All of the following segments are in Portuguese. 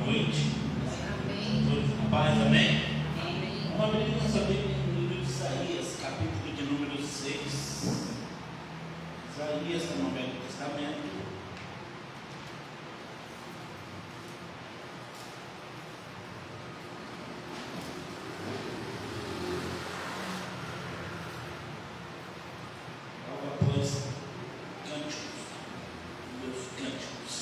noite. Amém. Todos com paz, amém? Amém. Vamos abrir nossa Bíblia no livro de Isaías, capítulo de número 6. Isaías, no Velho Testamento. Logo após Cânticos, meus cânticos.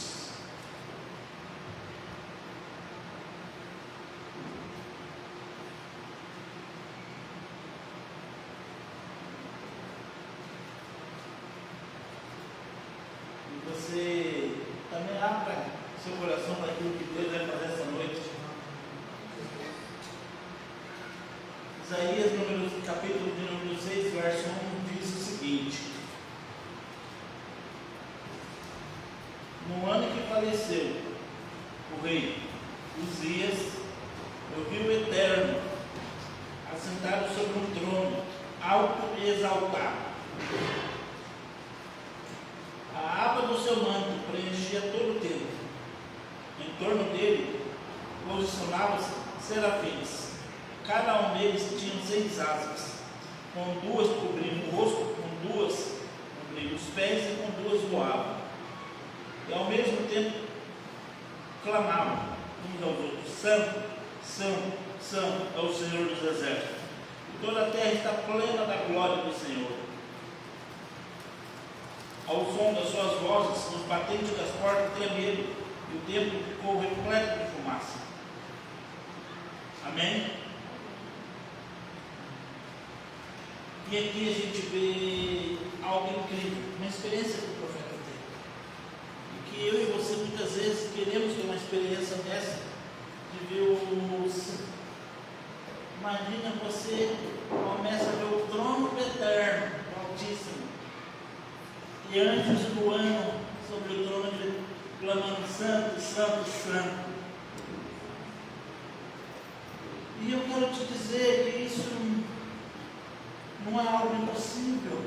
E você também abra seu coração para aquilo que Deus vai fazer essa noite. Isaías, capítulo de número 6, verso 1, diz o seguinte: No ano que faleceu o rei Uzias, eu vi o Eterno assentado sobre um trono, alto e exaltado. A aba do seu manto preenchia todo o templo. Em torno dele posicionavam-se serafins. Cada um deles tinha 6 asas, com 2 cobrindo o rosto, com 2 cobrindo os pés e com 2 voavam. E ao mesmo tempo clamavam uns aos outros: Santo, Santo, Santo é o Senhor dos exércitos. E toda a terra está plena da glória do Senhor. Ao som das suas vozes, os batentes das portas tremeram, e o templo ficou repleto de fumaça. Amém? E aqui a gente vê algo incrível, uma experiência que o profeta teve. E que eu e você muitas vezes queremos ter uma experiência dessa, de ver os... Imagina você começa a ver o trono do Eterno, do Altíssimo, e anjos voando sobre o trono, clamando: Santo, Santo, Santo. E eu quero te dizer que isso não é algo impossível.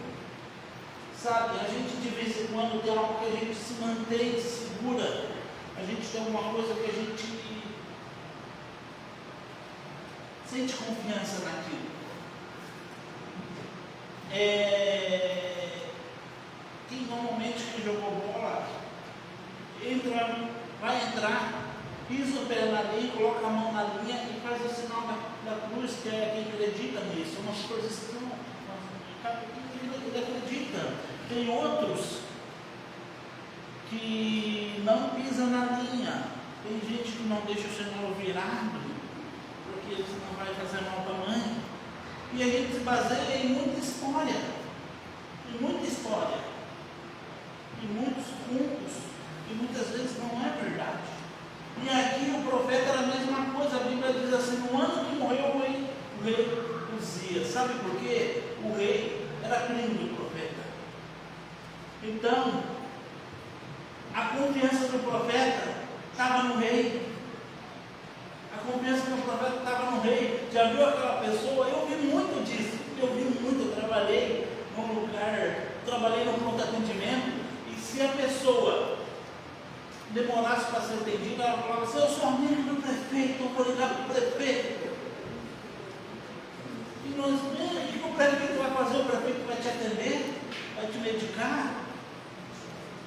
Sabe, a gente de vez em quando tem algo que a gente se mantém segura. A gente tem alguma coisa que a gente sente confiança naquilo. Quem normalmente que jogou bola vai entrar, pisa o pé na linha, coloca a mão na linha e faz o sinal da cruz, que é quem acredita nisso. Umas coisas que ele acredita. Tem outros que não pisam na linha. Tem gente que não deixa o sinal virado, porque senão vai fazer mal para a mãe. E a gente se baseia em muita história, em muitos contos, e muitas vezes não é verdade. E aqui o profeta era a mesma coisa. A Bíblia diz assim: no ano que morreu o rei Uzias. Sabe por quê? O rei era primo do profeta. Então, a confiança do profeta estava no rei. A confiança do profeta estava no rei. Já viu aquela pessoa? Eu vi muito disso. Eu trabalhei num lugar, trabalhei no pronto atendimento. E se a pessoa demorasse para ser atendida, ela falava assim: eu sou amigo do prefeito, eu vou ligar para o prefeito. E nós, o que o prefeito vai fazer? O prefeito vai te atender, vai te medicar.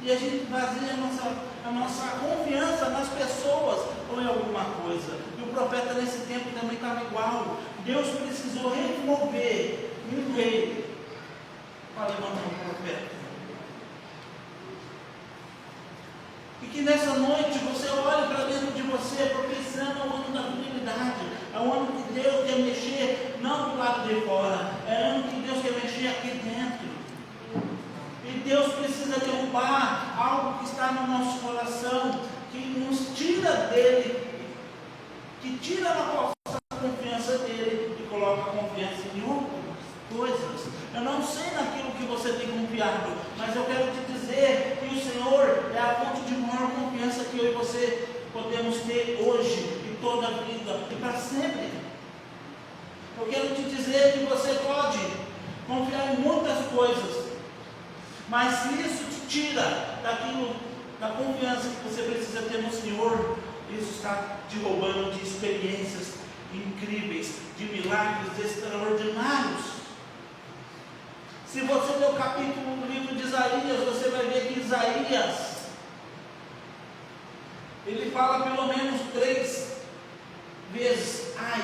E a gente baseia a nossa confiança nas pessoas ou em alguma coisa. E o profeta nesse tempo também estava igual. Deus precisou remover um rei para levantar um profeta. E que nessa noite você olhe para dentro de você, porque esse ano é o ano da fidelidade, é o ano que Deus quer mexer, não do lado de fora, é o ano que Deus quer mexer aqui dentro. E Deus precisa derrubar algo que está no nosso coração, que nos tira dele, que tira a nossa confiança dele e coloca a confiança em outras coisas. Eu não sei naquilo que você tem confiado, mas eu quero te dizer que o Senhor é a fonte de maior confiança que eu e você podemos ter hoje e toda a vida e para sempre. Eu quero te dizer que você pode confiar em muitas coisas, mas se isso te tira da confiança que você precisa ter no Senhor, isso está te roubando de experiências incríveis, de milagres extraordinários. Se você ler o capítulo do livro de Isaías, você vai ver que Isaías, ele fala pelo menos 3 vezes, ai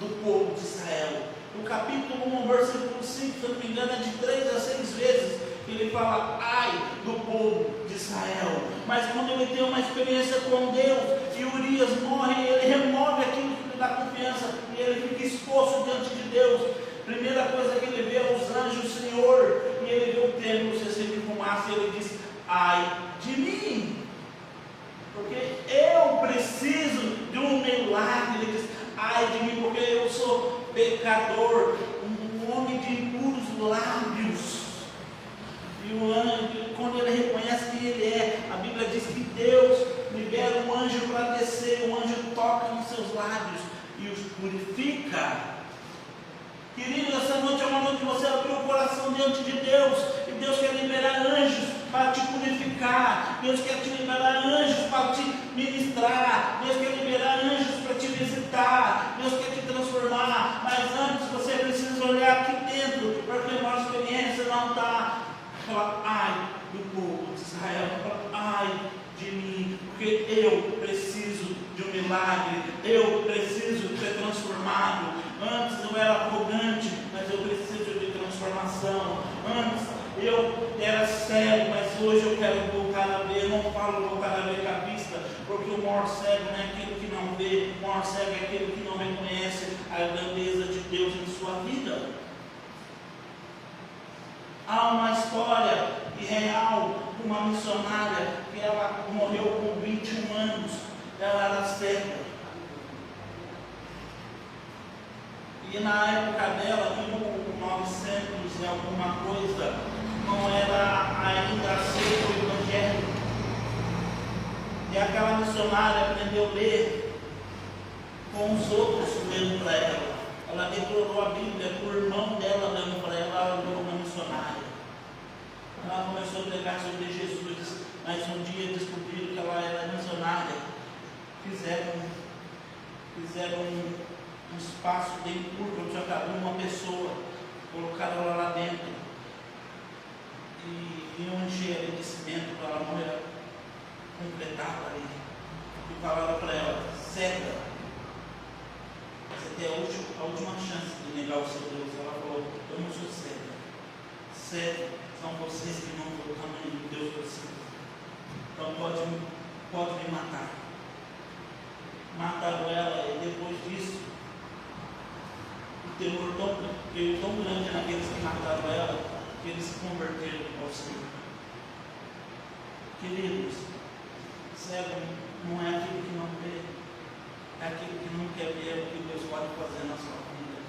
do povo de Israel. No capítulo 1, versículo 5, se eu não me engano, é de 3 a 6 vezes que ele fala, ai do povo de Israel. Mas quando ele tem uma experiência com Deus, e Urias morre, ele remove aquilo que lhe dá confiança, e ele fica exposto diante de Deus. Primeira coisa que ele vê é os anjos do Senhor, e ele vê o templo se acende de fumaça, e ele diz, ai de mim, porque eu preciso de um milagre. Ele diz, ai de mim, porque eu sou pecador, um homem de impuros lábios. E o anjo, quando ele reconhece quem ele é, a Bíblia diz que Deus libera um anjo para descer, o anjo toca nos seus lábios e os purifica. Querido, essa noite é uma noite que você abriu o coração diante de Deus, e Deus quer liberar anjos para te purificar, Deus quer te liberar anjos para te ministrar, Deus quer liberar anjos para te visitar, Deus quer te transformar, mas antes você precisa olhar aqui dentro, porque a nossa experiência não está, falar, ai do povo de Israel, ai de mim, porque eu preciso de um milagre, eu preciso ser transformado. Antes eu era arrogante, mas eu preciso de transformação. Antes eu era cego, mas hoje eu quero voltar a ver. Eu não falo voltar a ver com a vista, porque o maior cego não é aquele que não vê, o maior cego é aquele que não reconhece a grandeza de Deus em sua vida. Há uma história real de uma missionária que ela morreu com 21 anos, ela era cega. E na época dela, em 1900 e alguma coisa, não era ainda aceito o Evangelho. E aquela missionária aprendeu a ler com os outros lendo para ela. Ela decorou a Bíblia com o irmão dela dando para ela, ela virou uma missionária. Ela começou a pregar sobre Jesus, mas um dia descobriram que ela era missionária. Fizeram um espaço bem curto, onde só cabia uma pessoa, colocaram ela lá dentro e iam encher ali de cimento para ela não completar ali. E falaram para ela, cega, você tem a última chance de negar o seu Deus. Ela falou, eu não sou cega, cego são vocês que não dão o tamanho do Deus que eu sinto. Então pode me matar. Mataram ela, e depois disso o temor veio tão grande naqueles que mataram ela, que eles se converteram ao Senhor. Queridos, cego não é aquilo que não vê, é aquilo que não quer ver o que Deus pode fazer na sua vida.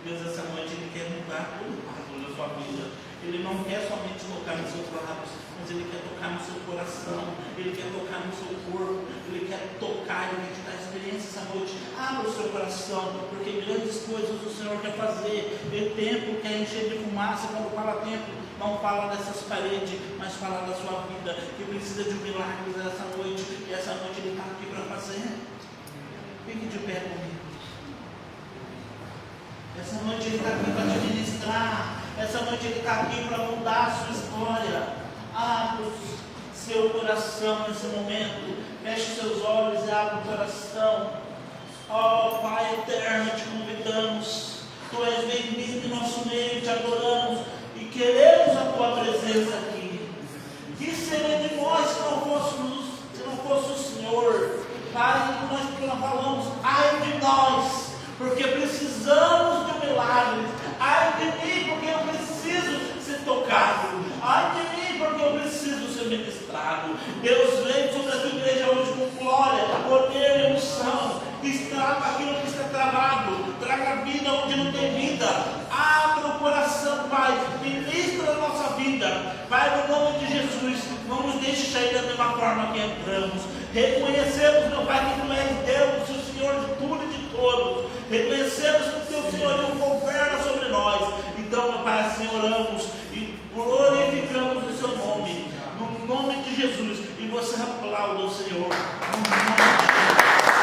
Deus essa noite Ele quer mudar todo o quadro da sua vida. Ele não quer somente tocar nos seus lábios, mas Ele quer tocar no seu coração, Ele quer tocar no seu corpo, Ele quer tocar, Ele quer te dar experiência essa noite. Abra o seu coração, porque grandes coisas o Senhor quer fazer. O templo quer encher de fumaça. Quando fala templo, não fala dessas paredes, mas fala da sua vida, que precisa de um milagre essa noite, e essa noite Ele está aqui para fazer. Fique de pé comigo. Essa noite Ele está aqui para te ministrar. Essa noite Ele está aqui para mudar a sua história. Abra o seu coração nesse momento. Feche seus olhos e abra o coração. Oh Pai eterno, te convidamos. Tu és bem-vindo em nosso meio, te adoramos e queremos a Tua presença aqui. Que seria de nós se não fosse o Senhor? Pai, nós falamos, ai de nós, porque precisamos de um milagre. Ai de mim, porque eu preciso ser tocado. Ai de mim, porque eu preciso ser ministrado. Deus vem sobre a tua igreja hoje com glória, poder e unção. Destrava aquilo que está travado. Traga vida onde não tem vida. Abra o coração, Pai. Ministra a nossa vida. Pai, no nome de Jesus, não nos deixe sair da mesma forma que entramos. Reconhecemos, meu Pai, que Tu és Deus, o Senhor de tudo e de todos. Reconhecemos que o Teu Senhorio governa sobre nós. Então, meu Pai, assim oramos e glorificamos o Seu nome. No nome de Jesus. E você aplauda o Senhor. No nome de Jesus.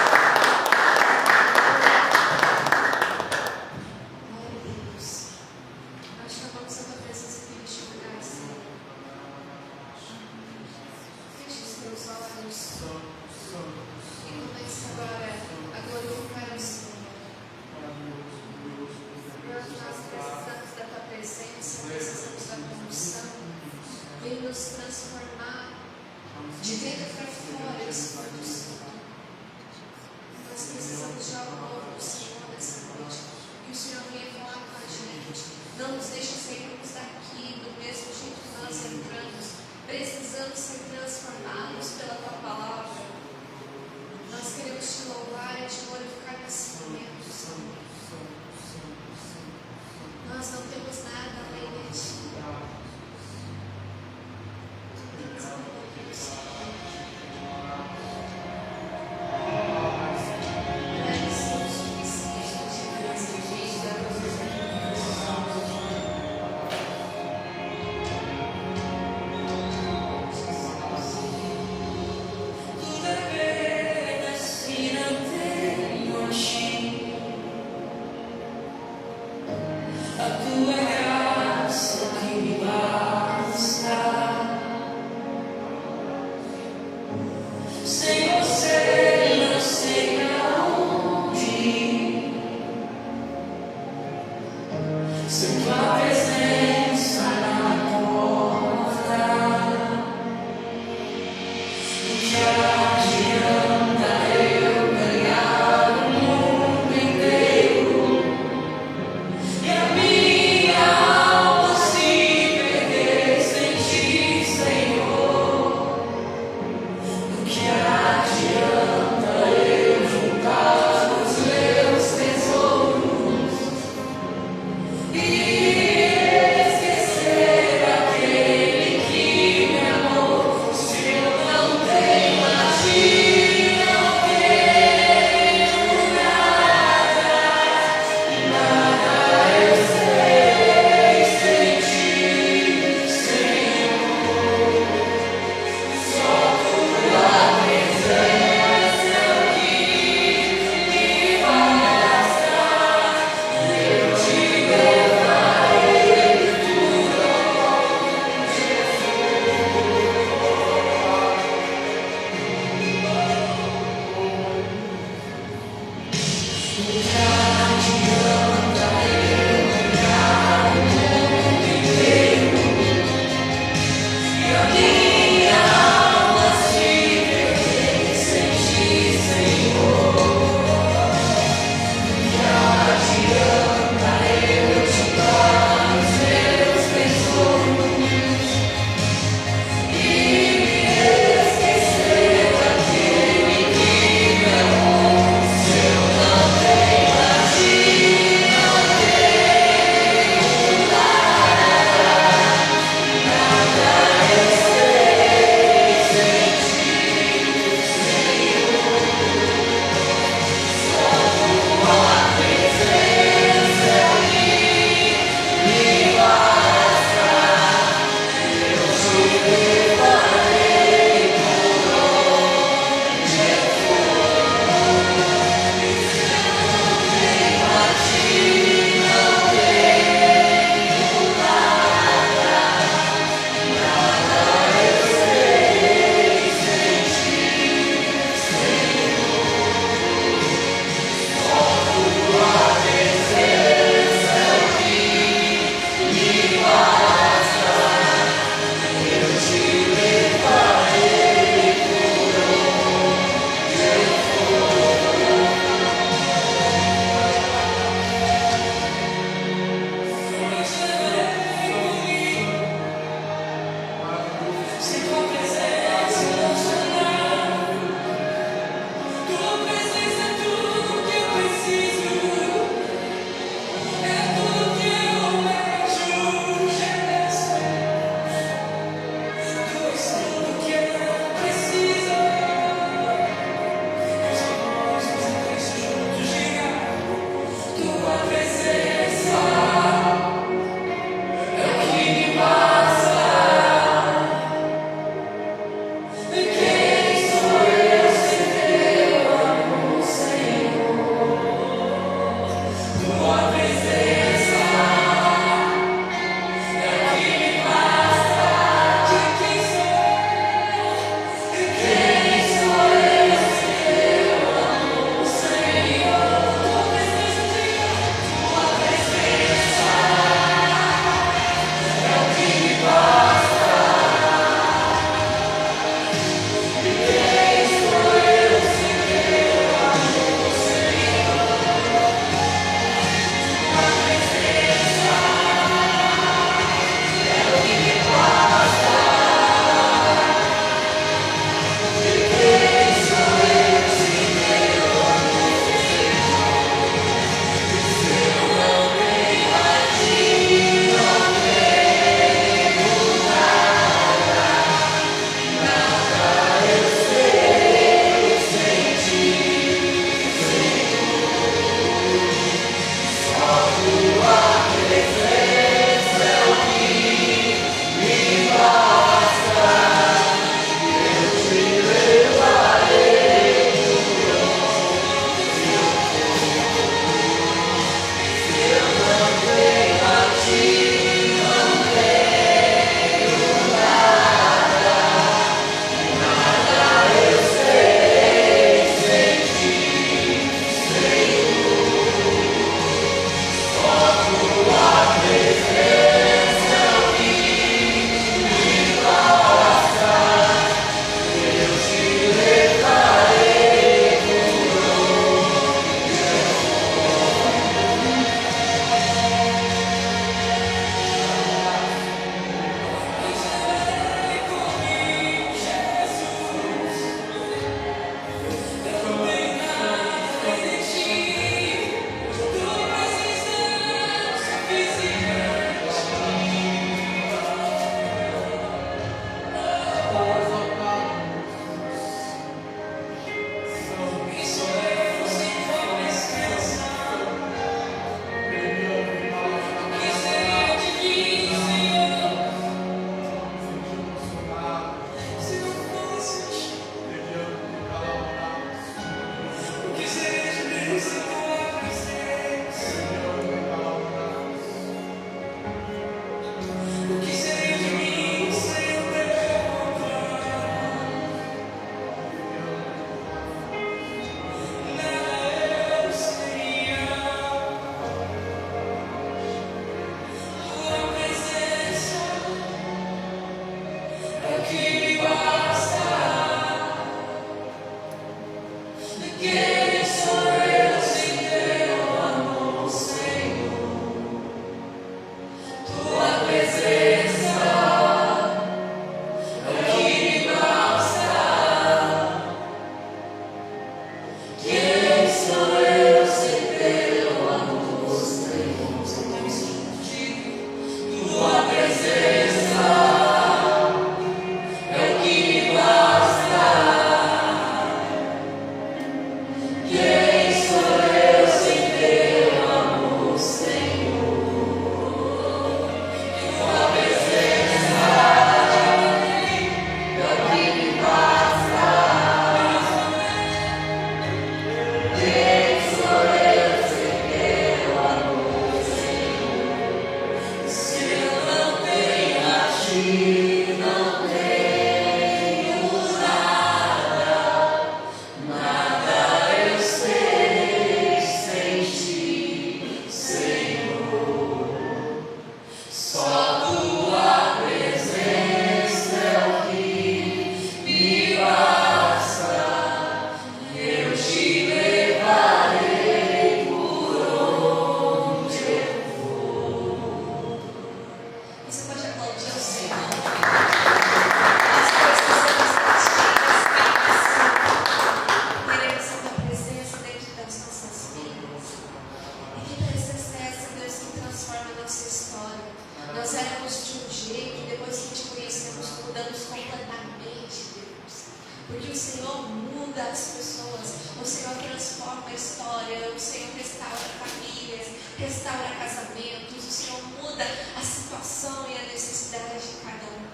história, o Senhor restaura famílias, restaura casamentos, o Senhor muda a situação e a necessidade de cada um.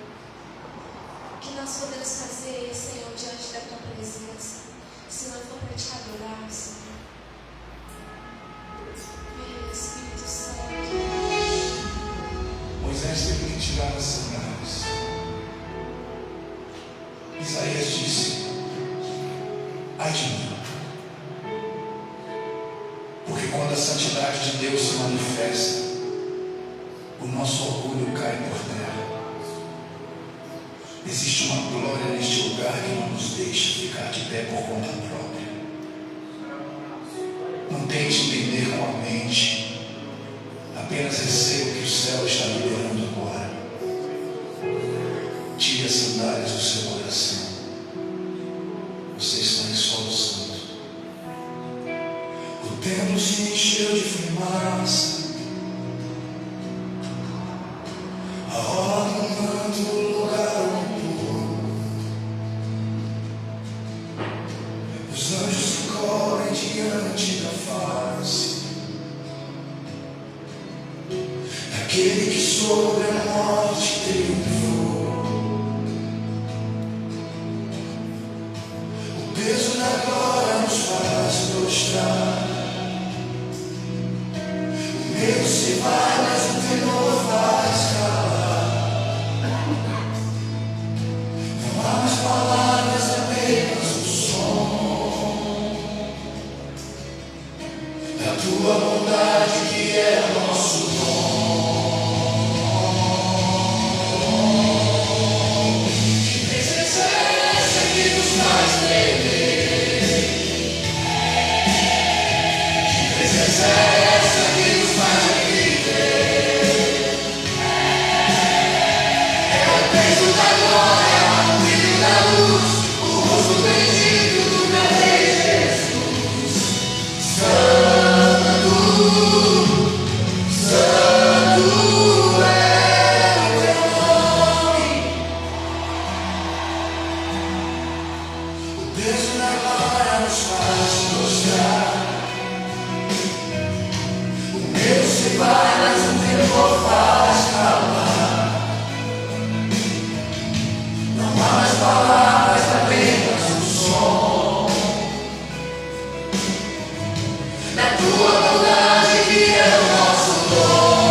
O que nós podemos fazer, Senhor, diante da tua presença, se não for para te adorar, Senhor? Meu Espírito Santo. Moisés teve que tirar as sandálias. Isaías disse: ai de mim, porque quando a santidade de Deus se manifesta, o nosso orgulho cai por terra. Existe uma glória neste lugar que não nos deixa ficar de pé por conta própria. Não tente entender com a mente, apenas receia o que o céu está liberando agora. Tire as sandálias do seu coração. Você está em solo santo. O templo se encheu de fumaça. A hora do manto do lugar ocupou. Os anjos se cobrem diante da face daquele que sobre a morte triunfou. O peso da glória nos faz prostrar. O medo se vai, mas o temor faz calar. Não há mais palavras, apenas o som da tua bondade que é nosso dom. Que presença é essa que nos faz tremer? Que presença é essa que nos faz viver? É o peso da glória, o brilho da luz, o rosto bendito do meu Rei Jesus. Santo, Santo é o teu nome. O peso da glória nos faz prostrar. O medo se vai, mas o temor faz calar. Não há mais palavras, apenas o som da tua bondade que é o nosso dom.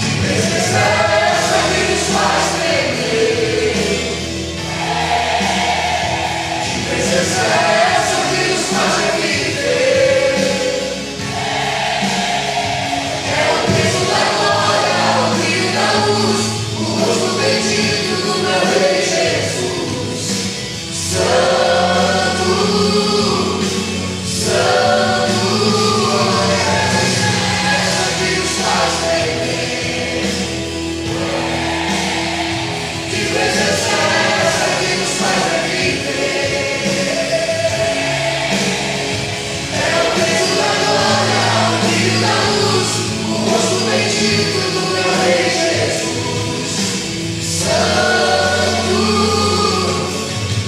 Que presença é essa que nos faz tremer? Que presença é essa que nos faz viver? É o peso da glória, o brilho da luz, o rosto bendito do meu Rei Jesus. Santo, Santo é essa que nos faz tremer. Que presença é essa que nos faz viver? É o peso da glória, o brilho da luz, o rosto bendito do meu Rei Jesus. Santo,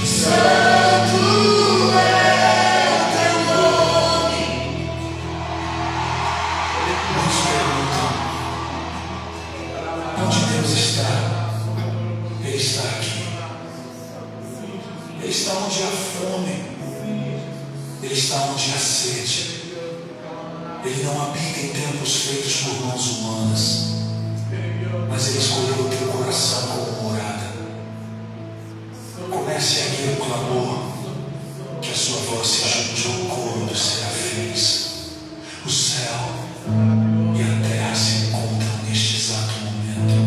Santo é o teu nome. Muitos perguntam: onde Deus está? Ele está aqui. Ele está onde há fome. Ele está onde há sede. Ele não habita em templos feitos por mãos humanas, mas Ele escolheu o teu coração como morada. Comece a erguer o clamor, que a sua voz se junte ao coro dos serafins. O céu e a terra se encontram neste exato momento.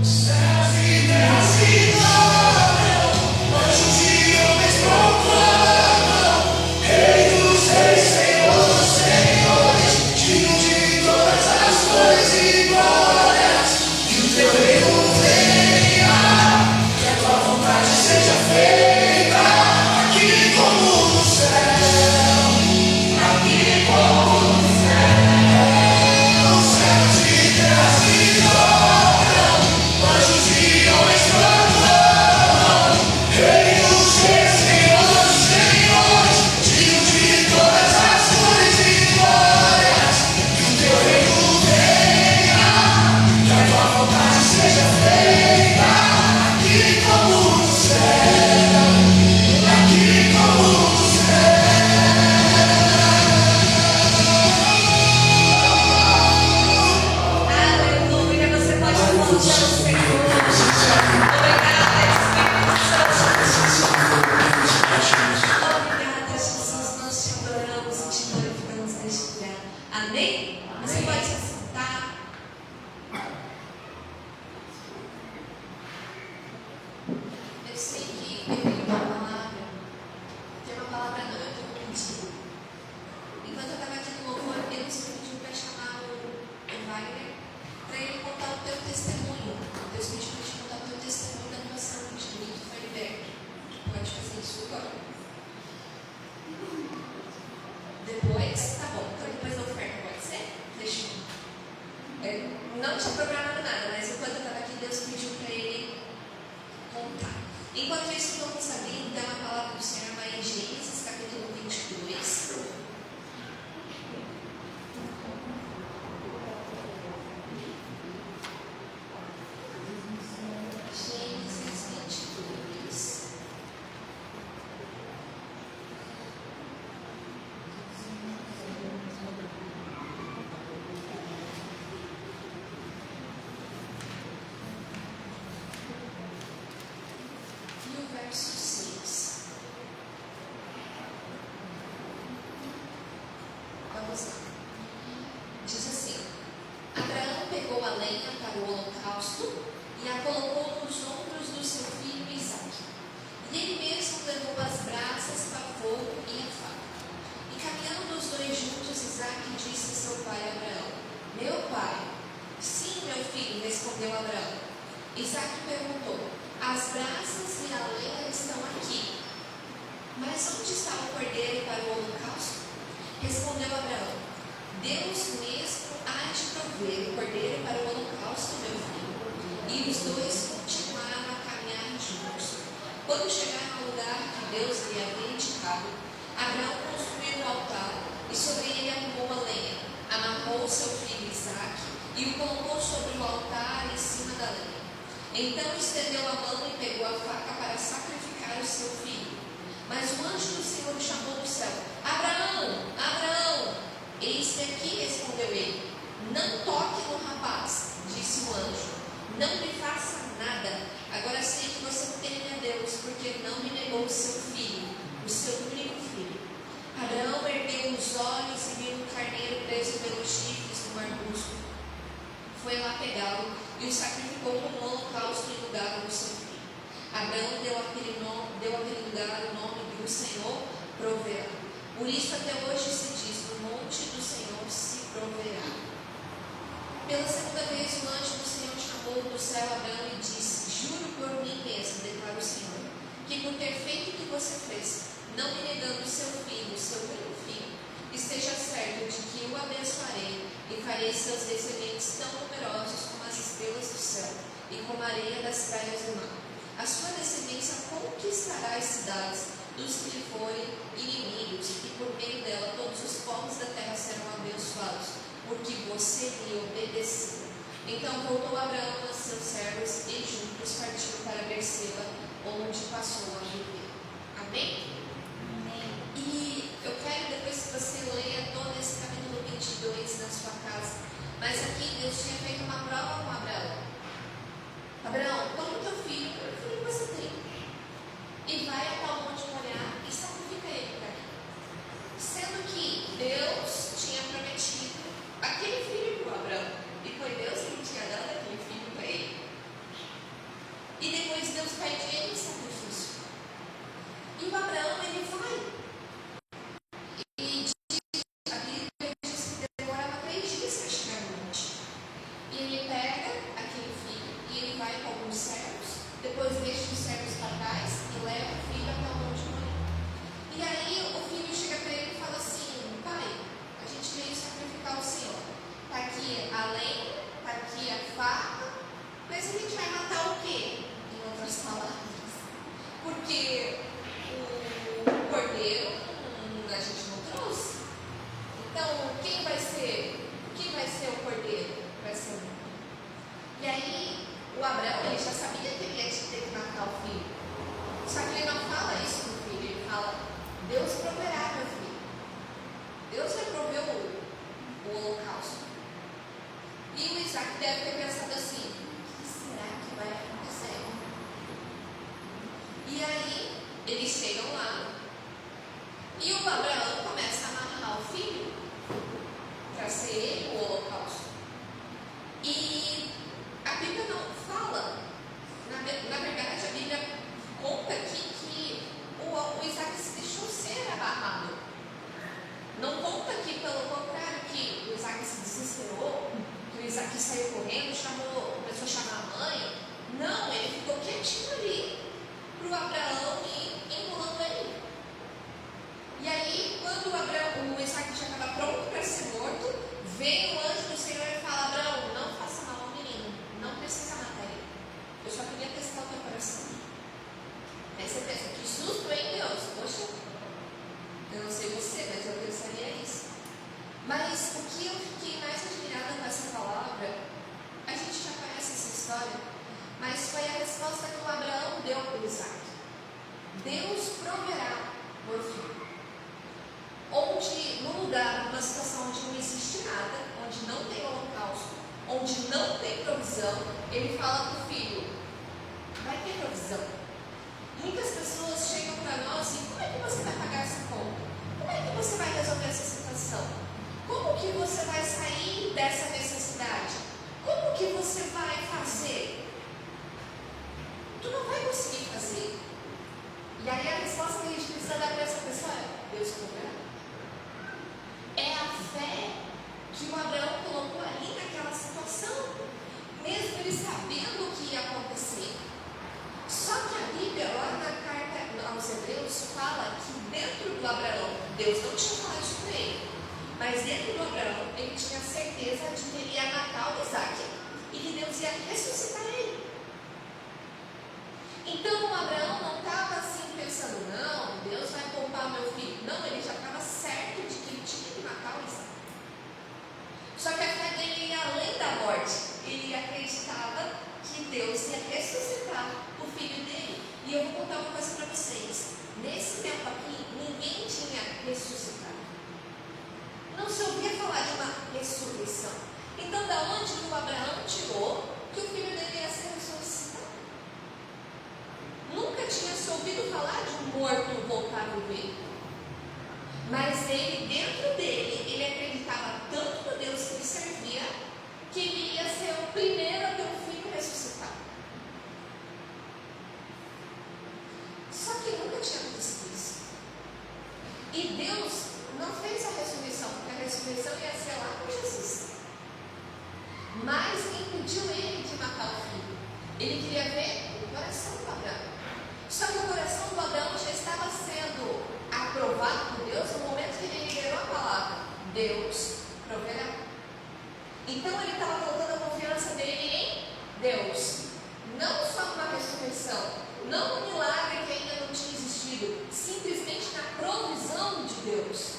Céus e terra se dobram, anjos e homens proclamam: Rei dos reis, Senhor dos senhores, digno de todas as glórias e glórias. Que o teu reino venha, que a tua vontade seja feita, aqui como no céu, aqui como no céu. Os céus e terra se dobram, anjos e homens proclamam: Rei dos reis, Tem uma palavra não, eu estou mentindo. Enquanto eu estava aqui no louvor, Deus me pediu para chamar o Wagner para ele contar o teu testemunho. Deus me pediu para te contar o teu testemunho da tua saúde, que foi liberto. Pode fazer isso agora. Depois, tá bom, então depois da oferta, pode ser? Deixa eu. Não tinha programado nada, mas enquanto eu estava aqui, Deus pediu para ele contar. Enquanto isso, vamos abrir então a palavra do Senhor vai em Gênesis, capítulo 22. Gênesis 22. E o verso 6. Vamos lá. Diz assim: Abraão pegou a lenha para o holocausto e a colocou nos ombros do seu filho Isaque. E ele mesmo levou as brasas para o fogo e a faca. E caminhando os dois juntos, Isaque disse a seu pai Abraão: Meu pai. Sim, meu filho, respondeu Abraão. Isaque perguntou: As brasas e a lenha estão aqui, mas onde está o cordeiro para o holocausto? Respondeu Abraão: Deus mesmo há de prover o cordeiro para o holocausto, meu filho. E os dois continuaram a caminhar juntos. Quando chegaram ao lugar que Deus lhe havia indicado, Abraão construiu um altar e sobre ele arrumou a lenha, amarrou seu filho Isaque e o colocou sobre o altar em cima da lenha. Então estendeu a mão e pegou a faca para sacrificar o seu filho. Mas o anjo do Senhor o chamou do céu: Abraão, Abraão! Eis-me aqui, respondeu ele. Não toque no rapaz, disse o anjo. Não me faça nada. Agora sei que você teme a Deus, porque não me negou o seu filho, o seu único filho. Abraão ergueu os olhos e viu um carneiro preso pelos chifres no arbusto. Foi lá pegá-lo e o sacrificou como holocausto em lugar do seu filho. Abraão deu àquele lugar o nome do Senhor proverá. Por isso até hoje se diz: no monte do Senhor se proverá. Pela segunda vez o anjo do Senhor chamou do céu Abraão e disse: Juro por mim mesmo, declara o Senhor, que por ter feito o que você fez, não me negando seu filho, seu único filho, esteja certo de que o abençoarei e farei seus descendentes tão numerosos como as estrelas do céu e como a areia das praias do mar. A sua descendência conquistará as cidades dos que lhe forem inimigos, e por meio dela todos os povos da terra serão abençoados, porque você lhe obedeceu. Então voltou Abraão a seus servos e juntos partiram para Berseba, onde passou a viver. Amém? Amém. E eu quero depois que você leia todo esse capítulo 22 na sua casa. Mas aqui Deus tinha feito uma prova com Abraão. Abraão, toma o teu filho, o filho que você tem, e vai até o monte Moriá e sacrifica ele para mim. Sendo que Deus tinha prometido aquele filho para Abraão, e foi Deus que tinha dado aquele filho para ele. E depois Deus pede ele em sacrifício. E o Abraão, ele vai. E a Bíblia diz que demorava 3 dias para chegar no monte. E ele pega aquele filho e ele vai com alguns servos, depois deixa os servos para trás e leva o filho até o monte Moriá. E aí o filho chega para ele e fala assim: pai, a gente veio sacrificar o Senhor. Está aqui a lenha, está aqui a faca, mas a gente vai matar o quê? Em outras palavras. Porque o cordeiro a gente não trouxe. Então, quem vai ser o cordeiro? Vai ser o... E aí, o Abraão, ele já sabia que ele ia ter que matar o filho. Só que ele não fala isso pro filho. Ele fala: Deus proverá, meu filho. Deus vai prover o holocausto. E o Isaac deve ter pensado assim: o que será que vai acontecer? E aí, eles chegam lá. E o Abraão começa a amarrar o filho para ser ele o holocausto. E a Bíblia não fala, na verdade a Bíblia conta aqui que Deus proverá por filho. Onde, no lugar, numa situação onde não existe nada, onde não tem holocausto, onde não tem provisão, ele fala para o filho: vai ter provisão. Muitas pessoas chegam para nós e: como é que você vai pagar essa conta? Como é que você vai resolver essa situação? Como que você vai sair dessa necessidade? Como que você vai fazer? Tu não vai conseguir fazer. E aí a resposta que a gente precisa dar para essa pessoa é: Deus proverá. É a fé que o Abraão colocou ali naquela situação, mesmo ele sabendo o que ia acontecer. Só que a Bíblia, lá na carta aos Hebreus, fala que dentro do Abraão, Deus não tinha falado isso para ele, mas dentro do Abraão, ele tinha certeza de que ele ia matar o Isaac e que Deus ia ressuscitar ele. Então o Abraão não estava assim pensando: não, Deus vai poupar meu filho. Não, ele já estava certo de que ele tinha que matar o Isaac. Só que a fé dele ia além da morte. Ele acreditava que Deus ia ressuscitar o filho dele. E eu vou contar uma coisa para vocês. Nesse tempo aqui, ninguém tinha ressuscitado. Não se ouvia falar de uma ressurreição. Então, da onde que o Abraão tirou que o filho dele ia ser ressuscitado? Nunca tinha se ouvido falar de um morto voltar a viver. Mas ele, dentro dele, ele acreditava tanto no Deus que ele servia, que ele ia ser o primeiro a ter um filho ressuscitado. Só que nunca tinha acontecido isso. E Deus não fez a ressurreição, porque a ressurreição ia ser lá com Jesus. Mas impediu ele de matar o filho. Ele queria ver o coração do Abraão. Só que o coração do Abraão já estava sendo aprovado por Deus no momento que ele liberou a palavra: Deus proverá. Então ele estava colocando a confiança dele em Deus, não só numa ressurreição, não no milagre que ainda não tinha existido, simplesmente na provisão de Deus.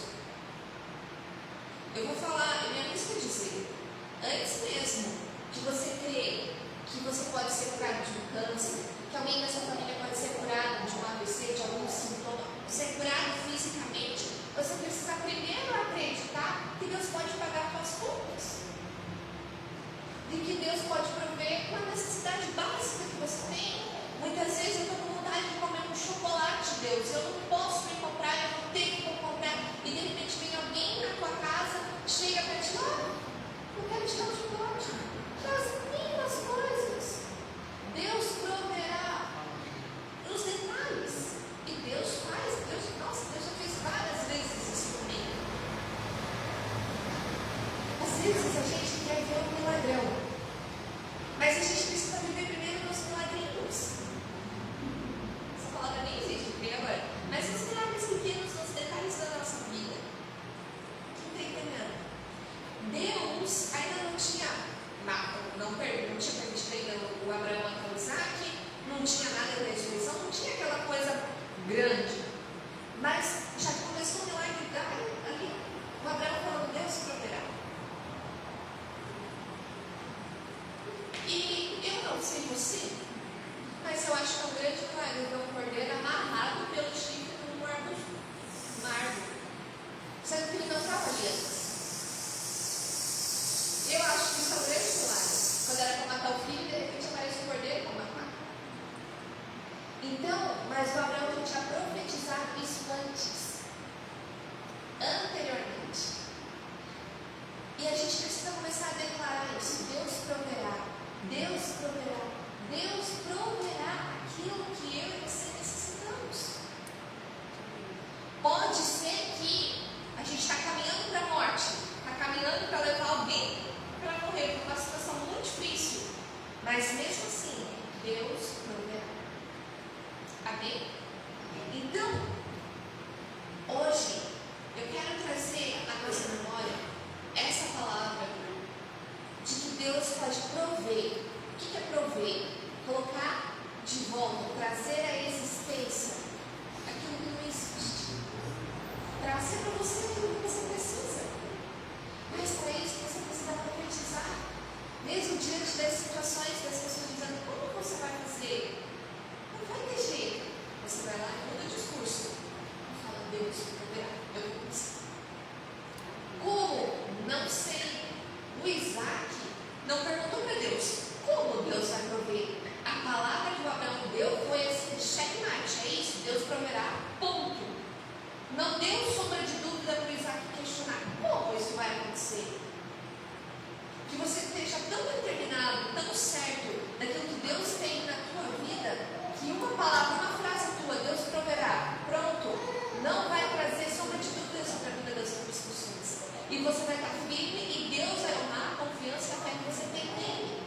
Eu vou falar, eu me arrisco a dizer, antes mesmo de você crer que você pode ser curado de um câncer, que alguém da sua família pode ser curado de um AVC, de algum sintoma, ser curado fisicamente, você precisa primeiro acreditar que Deus pode pagar suas contas, de que Deus pode prover uma necessidade básica que você tem. Muitas vezes eu estou com vontade de comer um chocolate, Deus, eu não posso me comprar, eu não tenho como comprar, e de repente vem alguém na tua casa, chega para te dar: eu quero te dar um chocolate, traz mínimas coisas. Deus proverá nos detalhes. E Deus faz. Deus já fez várias vezes isso comigo. Às vezes a gente quer ver um milagrão, mas a gente precisa viver primeiro nos milagrinhos. Essa palavra nem existe, bem agora. Mas os milagres pequenos, nos detalhes da nossa vida. Quem está entendendo? Deus ainda não tinha permitido ainda o Abraão matar o Isaac, não tinha nada da ressurreição, não tinha aquela coisa grande, mas já começou o milagre ali, o Abraão falando: Deus proverá. E eu não sei você, mas eu acho que é um grande milagre ver um cordeiro amarrado pelo chifre num arbusto, uma árvore, sendo que ele não estava ali antes. Eu acho que isso é um grande milagre. Quando era para matar o filho, de repente aparece um cordeiro para matar. Então, mas o Abraão já tinha profetizado isso anteriormente. E a gente precisa começar a declarar isso: Deus proverá, Deus proverá, Deus proverá aquilo que eu e você necessitamos. Pode ser que a gente está caminhando para a morte, está caminhando para levar alguém para morrer por uma situação muito difícil, mas mesmo assim, Deus proverá. Amém? Então, hoje, eu quero trazer à nossa memória essa palavra de que Deus pode prover. O que é prover? Colocar de volta, trazer à existência Não deu sombra de dúvida para Isaac questionar como isso vai acontecer. Que você esteja tão determinado, tão certo daquilo que Deus tem na tua vida, que uma palavra, uma frase tua, Deus proverá, pronto, não vai trazer sombra de dúvida sobre a vida das outras pessoas. E você vai estar firme e Deus vai honrar a confiança e a fé que você tem nele.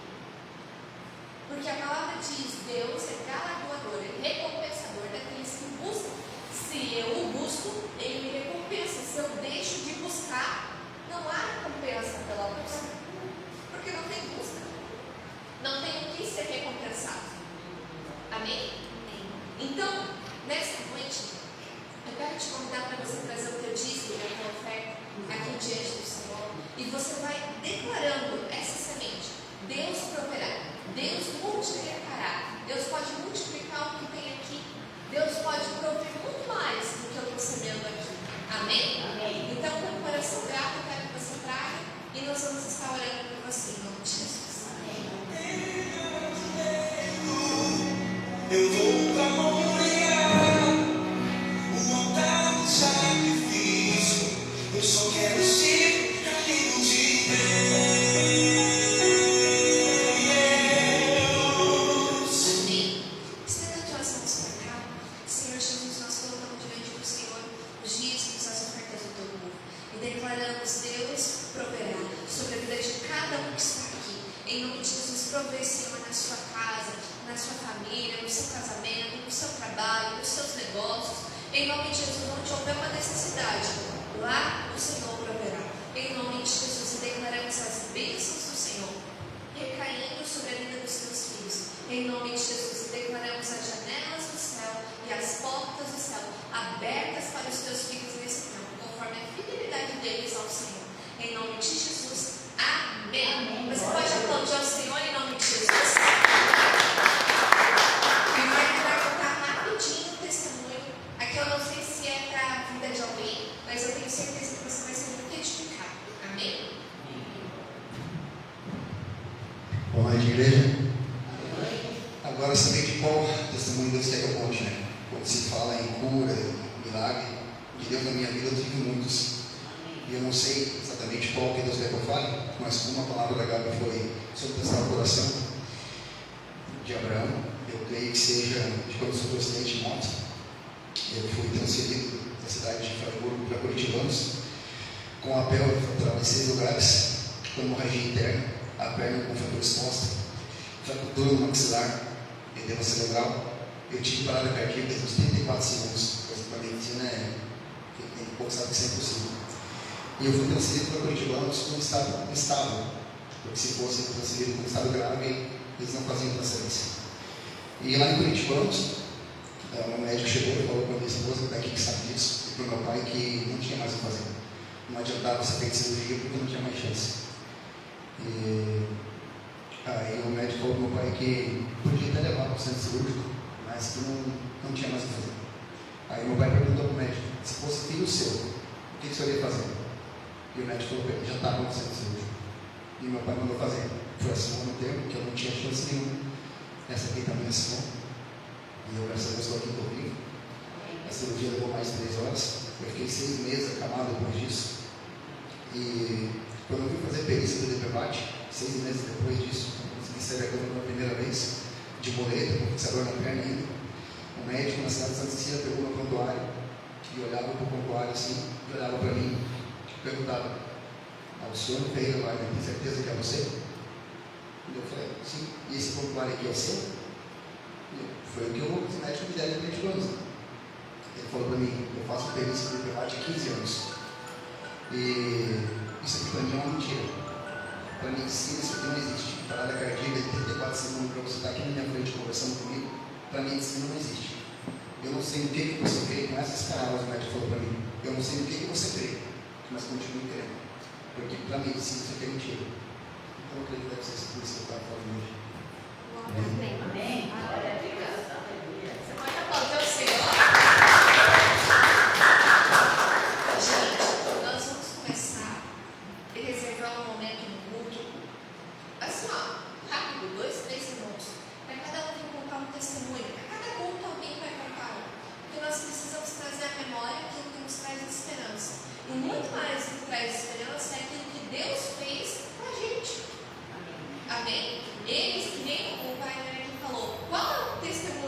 Porque a palavra diz, Deus é galardoador, é recompensador daqueles que o buscam. Se eu o busco, ele me recompensa. Se eu deixo de buscar, não há recompensa pela busca. Porque não tem busca. Não tem o que ser recompensado. Amém? Então, nessa noite, eu quero te convidar para você trazer o teu dízimo e a tua oferta aqui diante do Senhor. E você vai declarando essa semente. Deus proverá. Deus multiplicará. Deus pode multiplicar o que tem aqui. Deus pode prover muito mais do que eu estou semeando aqui. Amém? Amém? Então, com o coração grato, eu quero que você traga e nós vamos estar orando por você em nome de Jesus. Eu vou pamorear o altar do sacrifício. Eu só quero ser amigo de Deus. Amém? Estenda as tuas mãos para cá. Senhor Jesus, nós colocamos diante do Senhor os dízimos, as ofertas do teu povo. E declaramos, Deus proverá sobre a vida de cada um que está aqui. Em nome de Jesus, provê, Senhor, na sua casa, na sua família, no seu casamento, no seu trabalho, nos seus negócios. Em nome de Jesus, onde houver uma necessidade, lá o Senhor proverá. Em nome de Jesus, declaramos as bênçãos do Senhor recaindo sobre a vida dos teus filhos. Em nome de Jesus, declaramos as janelas do céu e as portas do céu abertas para os teus filhos nesse tempo, conforme a fidelidade deles ao Senhor. Em nome de Jesus, amém. Você pode aplaudir ao Senhor em nome de Jesus? E vai contar rapidinho o testemunho. Aqui eu não sei se é para a vida de alguém, mas eu tenho certeza que você vai ser muito edificado. Amém? Boa noite, igreja. Agora sabia que qual testemunho Deus quer que eu conte, né? Quando se fala em cura, em milagre, de Deus na minha vida, eu tive muitos. E eu não sei exatamente qual que Deus quer que eu fale, mas uma palavra da Gabi foi sobre testar o coração de Abraão. Eu creio que seja de quando eu sou acidente de moto. Eu fui transferido da cidade de Friburgo para Curitibanos. Com a pele, atravessei 6 lugares, com hemorragia interna, a perna com fratura exposta, fratura no maxilar, edema cerebral. Eu tive parada cardíaca uns 34 segundos, coisa que para a medicina tem pouco sabe que isso é impossível. E eu fui transferido para Curitibanos com um estado instável, porque se fosse transferido com um estado grave, eles não faziam transferência. E lá em Curitibanos, um médico chegou e falou para a minha esposa, daqui que sabe disso, e para o meu pai que não tinha mais o que fazer. Não adiantava você ter cirurgia porque não tinha mais chance. E aí o médico falou para o meu pai que podia até levar para o centro cirúrgico, mas que não tinha mais o que fazer. Aí meu pai perguntou para o médico, se fosse filho seu, o que o senhor ia fazer? E o médico falou para ele, já estava no centro cirúrgico. E meu pai mandou fazer. Foi assim no tempo que eu não tinha chance nenhuma. Essa aqui também assinou. E eu, graças a Deus, estou aqui, estou vivo. A cirurgia levou mais 3 horas. Eu fiquei 6 meses acamado depois disso. E quando eu fui fazer perícia do DPVAT, 6 meses depois disso, eu consegui sair da cama pela primeira vez, de boleta, com fixador na perna ainda. O médico na cidade de Santa Cecília pegou meu prontuário e olhava para o prontuário assim, e olhava para mim e perguntava, o senhor Ferreira Wagner, tem certeza que é você? E eu falei, sim. E esse prontuário aqui é seu? Foi o que os médicos me deram durante 20 anos. Ele falou para mim, eu faço perícia do DPVAT há 15 anos. E isso aqui para mim é uma mentira. Para mim, medicina, isso aqui não existe. Parada cardíaca de 34 segundos para você estar aqui na minha frente conversando comigo, para mim, medicina não existe. Eu não sei no que você crê, com essas palavras o médico falou para mim. Eu não sei no que você crê, mas continuo crendo. Porque para mim, medicina isso aqui é mentira. Então eu creio que deve ser isso que eu estava falando hoje. Amém. Amém. Você pode aplaudir o Senhor? Gente, nós vamos começar a reservar um momento no culto. Assim, ó, rápido, 2, 3 segundos. Para cada um vir contar um testemunho. Para cada culto alguém vai contar um. Porque nós precisamos trazer à memória aquilo que nos traz E muito mais do que traz esperança é aquilo que Deus fez com a gente. Amém? Eles, que nem o pai que falou, qual é o testemunho?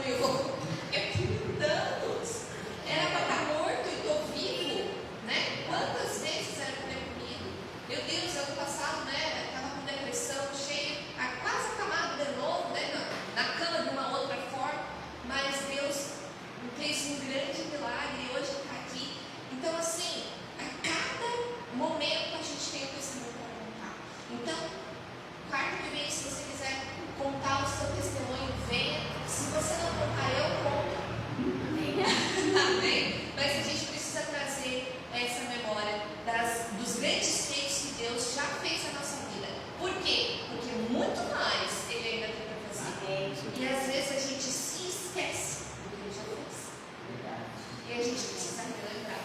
Eu tenho danos. Era para estar morto e estou vivo. Né? Quantas vezes era para ter comido? Meu Deus, ano passado, né? Estava com depressão, cheio, quase acamado de novo, né? Na cama de uma outra forma. Mas Deus fez um grande milagre e hoje está aqui. Então, assim, a cada momento a gente tem um testemunho para contar. Então, quarta que vem, se você quiser contar o seu testemunho, venha. Se você não contar, eu conto. Amém? Mas a gente precisa trazer essa memória dos grandes feitos que Deus já fez na nossa vida. Por quê? Porque muito mais Ele ainda tem para fazer. E às vezes a gente se esquece do que Ele já fez. E a gente precisa relembrar.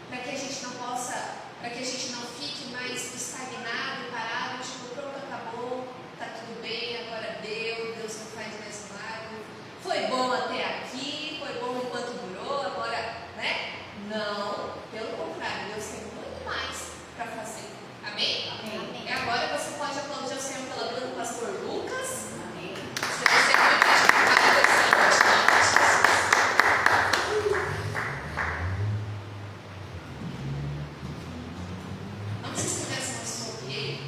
Para que a gente não possa, para que a gente não fique mais estagnado, parado, tipo, pronto, acabou, tá tudo bem, agora Deus não faz mais milagre. Foi bom até aqui, foi bom enquanto durou, agora, né? Não, pelo contrário, Deus tem muito mais para fazer. Amém? Amém. E agora você pode aplaudir o Senhor pela vida do pastor Lucas. Amém. Se você foi praticado essa noite, vamos estender as mãos sobre ele.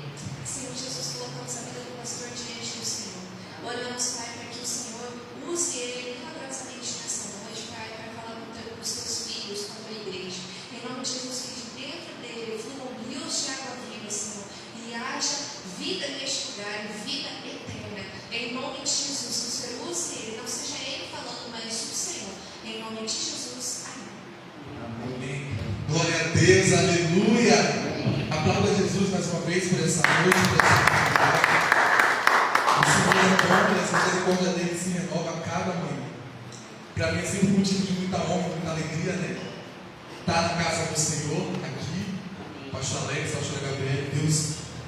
Senhor Jesus, colocamos a vida do pastor diante do Senhor. Oramos, Pai, para que o Senhor use ele milagrosamente nessa noite, Pai, para falar com os seus filhos, com a tua igreja. Em nome de Jesus, que de dentro dele fluam rios de água viva, Senhor, e haja vida neste lugar, vida eterna. Em nome de Jesus, que o Senhor use ele, não seja ele falando, mas o Senhor. Em nome de Jesus, amém. Amém. Glória a Deus, aleluia. Aplauda Jesus mais uma vez por essa noite, por essa oportunidade. O Senhor é bom e essa misericórdia dele se renova a cada manhã. Para mim é sempre um motivo de muita honra, muita alegria, né? Estar na casa do Senhor, aqui, pastor Alex, pastor Gabriel. Deus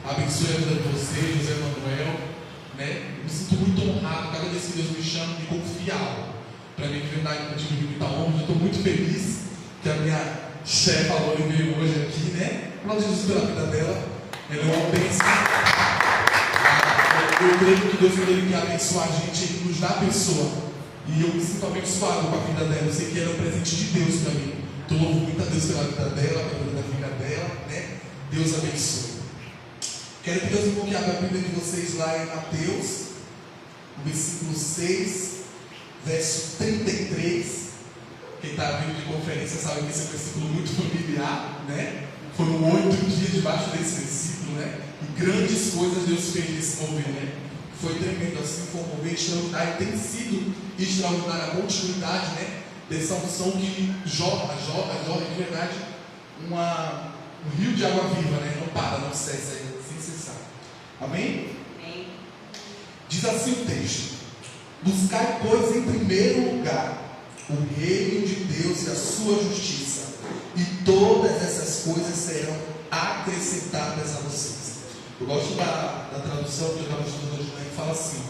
abençoe a vida de vocês, José Manuel, né? Eu me sinto muito honrado cada vez que Deus me chama, me confia algo. Para mim, de verdade, é um motivo de muita honra. Eu estou muito feliz que a minha chefe falou e veio hoje aqui, né? Glória a Jesus pela vida dela. Ela é uma bênção. Eu creio que Deus, quando Ele quer abençoar a gente, Ele nos dá a pessoa. E eu me sinto abençoado com a vida dela. Eu sei que ela é um presente de Deus para mim. Então, louvo muito a Deus pela vida dela, pela vida da filha dela, né? Deus abençoe. Quero que Deus invoque a Bíblia de vocês lá em Mateus, no versículo 6, verso 33. Quem está vindo de conferência sabe que esse é um versículo muito familiar, né? Foram 8 dias debaixo desse versículo, né? E grandes coisas Deus fez nesse mover, né? Foi tremendo assim, foi um mover extraordinário. Tem sido extraordinária a continuidade, né? Dessa unção que jorra de verdade um rio de água viva, né? Não para, não cessa, sem cessar. Amém? Amém. Diz assim o texto: buscai, pois, em primeiro lugar o reino de Deus e a sua justiça, e todas essas coisas serão acrescentadas a vocês. Eu gosto da tradução que eu estava estudando hoje, que fala assim: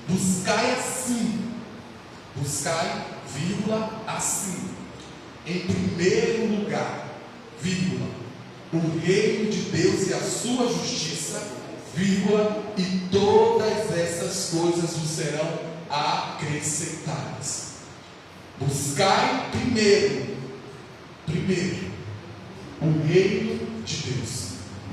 buscai vírgula, assim, em primeiro lugar, vírgula, o reino de Deus e a sua justiça, vírgula, e todas essas coisas vos serão acrescentadas. Buscai primeiro o reino de Deus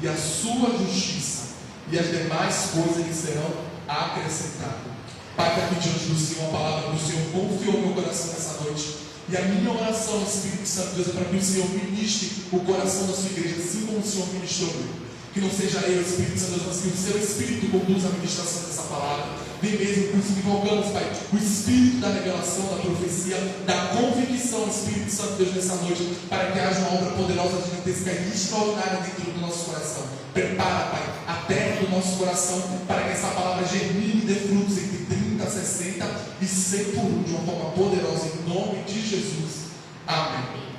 e a sua justiça, e as demais coisas que serão acrescentadas. Pai, está aqui diante do Senhor, a palavra do Senhor confiou no meu coração nessa noite. E a minha oração, Espírito Santo, Deus, é para que o Senhor ministre o coração da sua igreja, assim como o Senhor ministrou meu. Que não seja eu, Espírito Santo, Deus, mas que o seu Espírito conduza a ministração dessa palavra. Vem mesmo, inclusive, invocamos, Pai, o Espírito da revelação, da profecia, da convicção, Espírito Santo, Deus, nessa noite, para que haja uma obra poderosa, gigantesca e extraordinária dentro do nosso coração. Prepara, Pai, a terra do nosso coração, para que essa palavra germine e dê frutos entre 30, 60 e 100 por um, de uma forma poderosa, em nome de Jesus. Amém.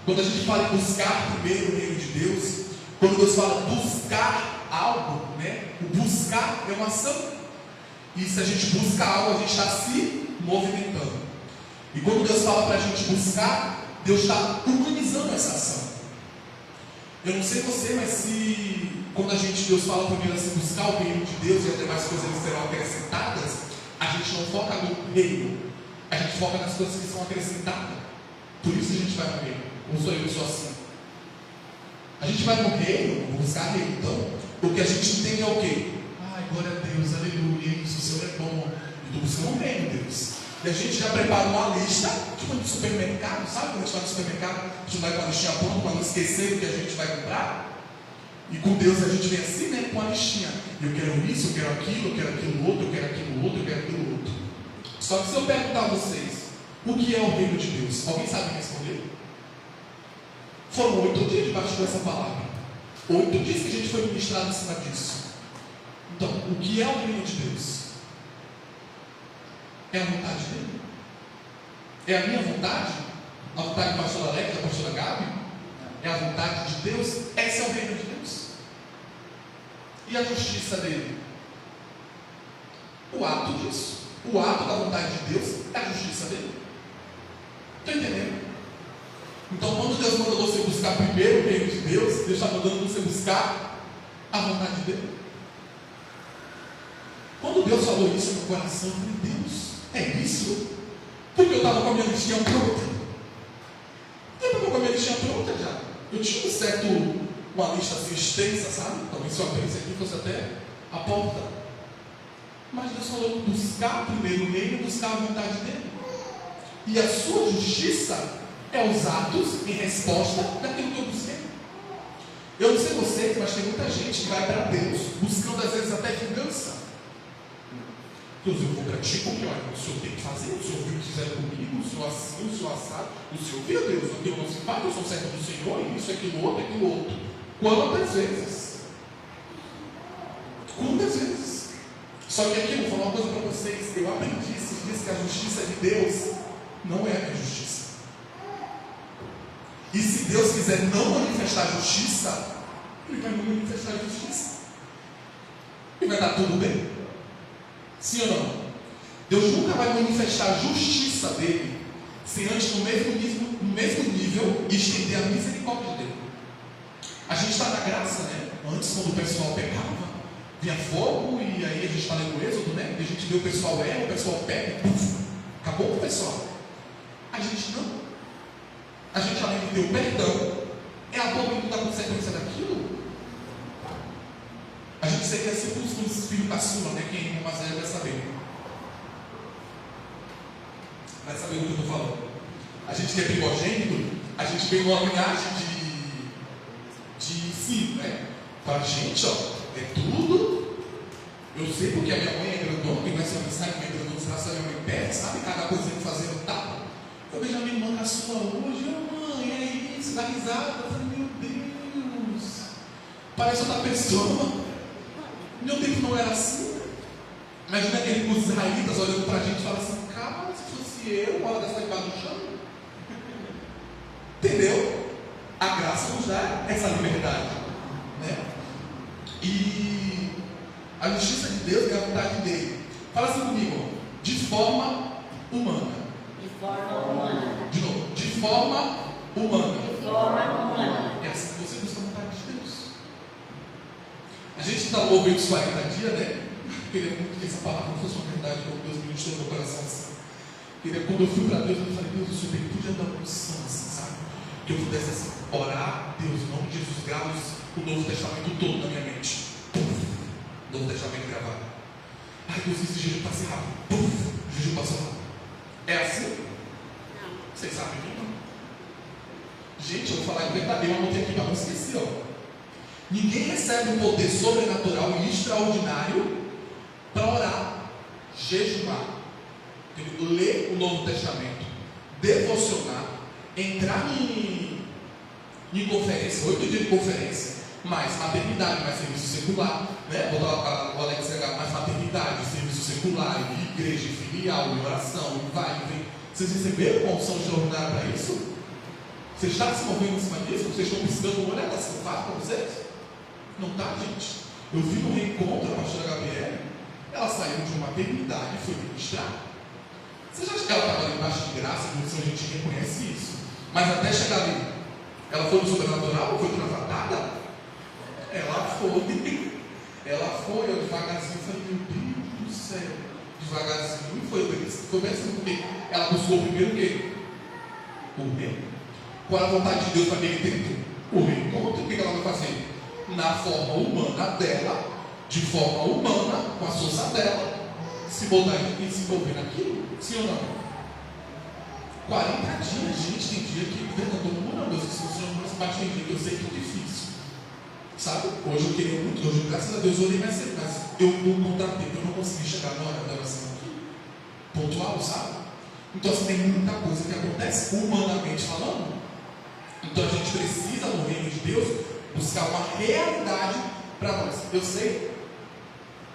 Quando a gente fala em buscar primeiro o reino de Deus, quando Deus fala buscar algo, né? O buscar é uma ação. E se a gente busca algo, a gente está se movimentando. E quando Deus fala para a gente buscar, Deus está humanizando essa ação. Eu não sei você, mas se quando Deus fala primeiro assim, buscar o reino de Deus e as demais coisas serão acrescentadas, a gente não foca no reino, a gente foca nas coisas que são acrescentadas. Por isso a gente vai no reino. Não sou eu que sou assim. A gente vai no reino, buscar reino. Então, o que a gente entende é o quê? Ai, glória a Deus, aleluia, isso, o Senhor é bom. Eu estou buscando o reino, Deus. E a gente já prepara uma lista, tipo de supermercado, sabe? Quando a gente vai no supermercado, a gente vai com a listinha pronta para não esquecer o que a gente vai comprar. E com Deus a gente vem assim, né? Com a listinha. Eu quero isso, eu quero aquilo outro, eu quero aquilo outro, eu quero aquilo outro. Só que se eu perguntar a vocês, o que é o reino de Deus? Alguém sabe responder? Foram 8 dias debaixo dessa palavra. 8 dias que a gente foi ministrado em cima disso. Então, o que é o reino de Deus? É a vontade dele? É a minha vontade? A vontade do pastor Alex, da pastora Gabi? É a vontade de Deus? Esse é o reino de Deus. E a justiça dele? O ato disso. O ato da vontade de Deus é a justiça dele. Está entendendo? Então, quando Deus manda você buscar primeiro o reino de Deus, Deus está mandando você buscar a vontade dele. Quando Deus falou isso no meu coração, eu falei, Deus, é isso? Porque eu estava com a minha listinha pronta. Eu estava com a minha listinha pronta já. Eu tinha uma lista assim extensa, sabe? Talvez se eu abrisse aqui fosse até a porta. Mas Deus falou, buscar primeiro o reino e buscar a vontade dele. E a sua justiça é os atos em resposta daquilo que eu busquei. Eu não sei vocês, mas tem muita gente que vai para Deus buscando às vezes até vingança. Deus, eu vou para ti porque olha, o Senhor tem que fazer, o Senhor viu o que fizeram comigo, o Senhor assim, o Senhor assado, o Senhor viu, Deus, aquilo não se faz, eu sou servo do Senhor, isso, aquilo outro. Quantas vezes? Quantas vezes? Só que aqui eu vou falar uma coisa para vocês, eu aprendi esses dias que a justiça de Deus não é a minha justiça. E se Deus quiser não manifestar justiça, Ele vai não manifestar justiça. E vai dar tudo bem. Sim ou não? Deus nunca vai manifestar a justiça dele sem antes no mesmo nível estender a misericórdia dele. A gente está na graça, né? Antes, quando o pessoal pecava, vinha fogo e aí a gente está lendo o Êxodo, né? E a gente vê o pessoal o pessoal pega e puf, acabou o pessoal. A gente não. A gente, além de ter o perdão, é abolido da consequência daquilo. A gente seria sempre os filhos caçula, né? Quem é mais velho vai saber. Vai saber o que eu estou falando. A gente que é primogênito, a gente vem numa linhagem de ensino, né? Fala, gente, ó, é tudo. Eu sei porque a minha mãe é grandona, quem vai ser aniversário, minha grandona, será que a minha mãe pede, sabe? Cada coisa que fazendo tal. Eu vejo a minha irmã caçula hoje, mãe, é isso, dá risada, eu falei, meu Deus, parece outra pessoa. Meu tempo não era assim. Imagina aqueles israelitas olhando para a gente e falando assim, cara, se fosse eu, uma hora dessa debaixo do chão. Entendeu? A graça nos dá essa liberdade, né? E a justiça de Deus é a vontade dele. Fala assim comigo, de forma humana. De forma humana. De novo, de forma humana. De forma humana. É assim que você busca a vontade de Deus. A gente está ouvindo os 40 dias, né? Eu queria muito que essa palavra fosse uma verdade, como Deus ministrou no meu coração assim. Quando eu fui para Deus, eu falei, Deus, o Senhor tem que podia dar uma unção assim, sabe? Que eu pudesse assim, orar, Deus, em nome de Jesus, grava o Novo Testamento todo na minha mente. Puf, Novo Testamento gravado. Ai, Deus, esse jejum passei rápido. Puf, o jejum passou rápido. É assim? Não. Vocês sabem que não? Gente, eu vou falar que eu anotei aqui, mas não esqueci, ó. Ninguém recebe um poder sobrenatural e extraordinário para orar, jejuar, ler o Novo Testamento, devocionar, entrar em conferência, 8 dias de conferência, mais maternidade, mais serviço secular, né? Botar o Alex chegar mais maternidade, serviço secular, igreja, filial, oração, vai e vem. Vocês receberam uma unção extraordinária para isso? Vocês estão se movendo em cima disso? Vocês estão precisando olhar para essa parte para vocês? Não está, gente? Eu vi no reencontro a pastora Gabriela, ela saiu de uma maternidade e foi ministrar. Você já acha que ela estava ali embaixo de graça? A gente reconhece isso. Mas até chegar ali, Ela foi no sobrenatural? Foi travatada? Ela foi. Ela foi, eu devagarzinho falei, meu Deus do céu. Devagarzinho, e foi bem assim, porque ela buscou primeiro o quê? O reino. Qual a vontade de Deus para aquele tempo? O reencontro. O que ela vai fazer? Na forma humana dela, de forma humana, com a força dela, se botar e se envolver naquilo? Sim ou não? 40 dias, gente, tem dia que todo mundo não, Deus, se você não se bate em dia, eu sei que é difícil. Sabe? Hoje eu queria muito, hoje, graças a Deus, eu orei mais cedo, mas eu não contratei, eu não consegui chegar na hora da oração aqui, pontual, sabe? Então, assim, tem muita coisa que acontece humanamente falando. Então, a gente precisa, no reino de Deus, buscar uma realidade para nós. Eu sei,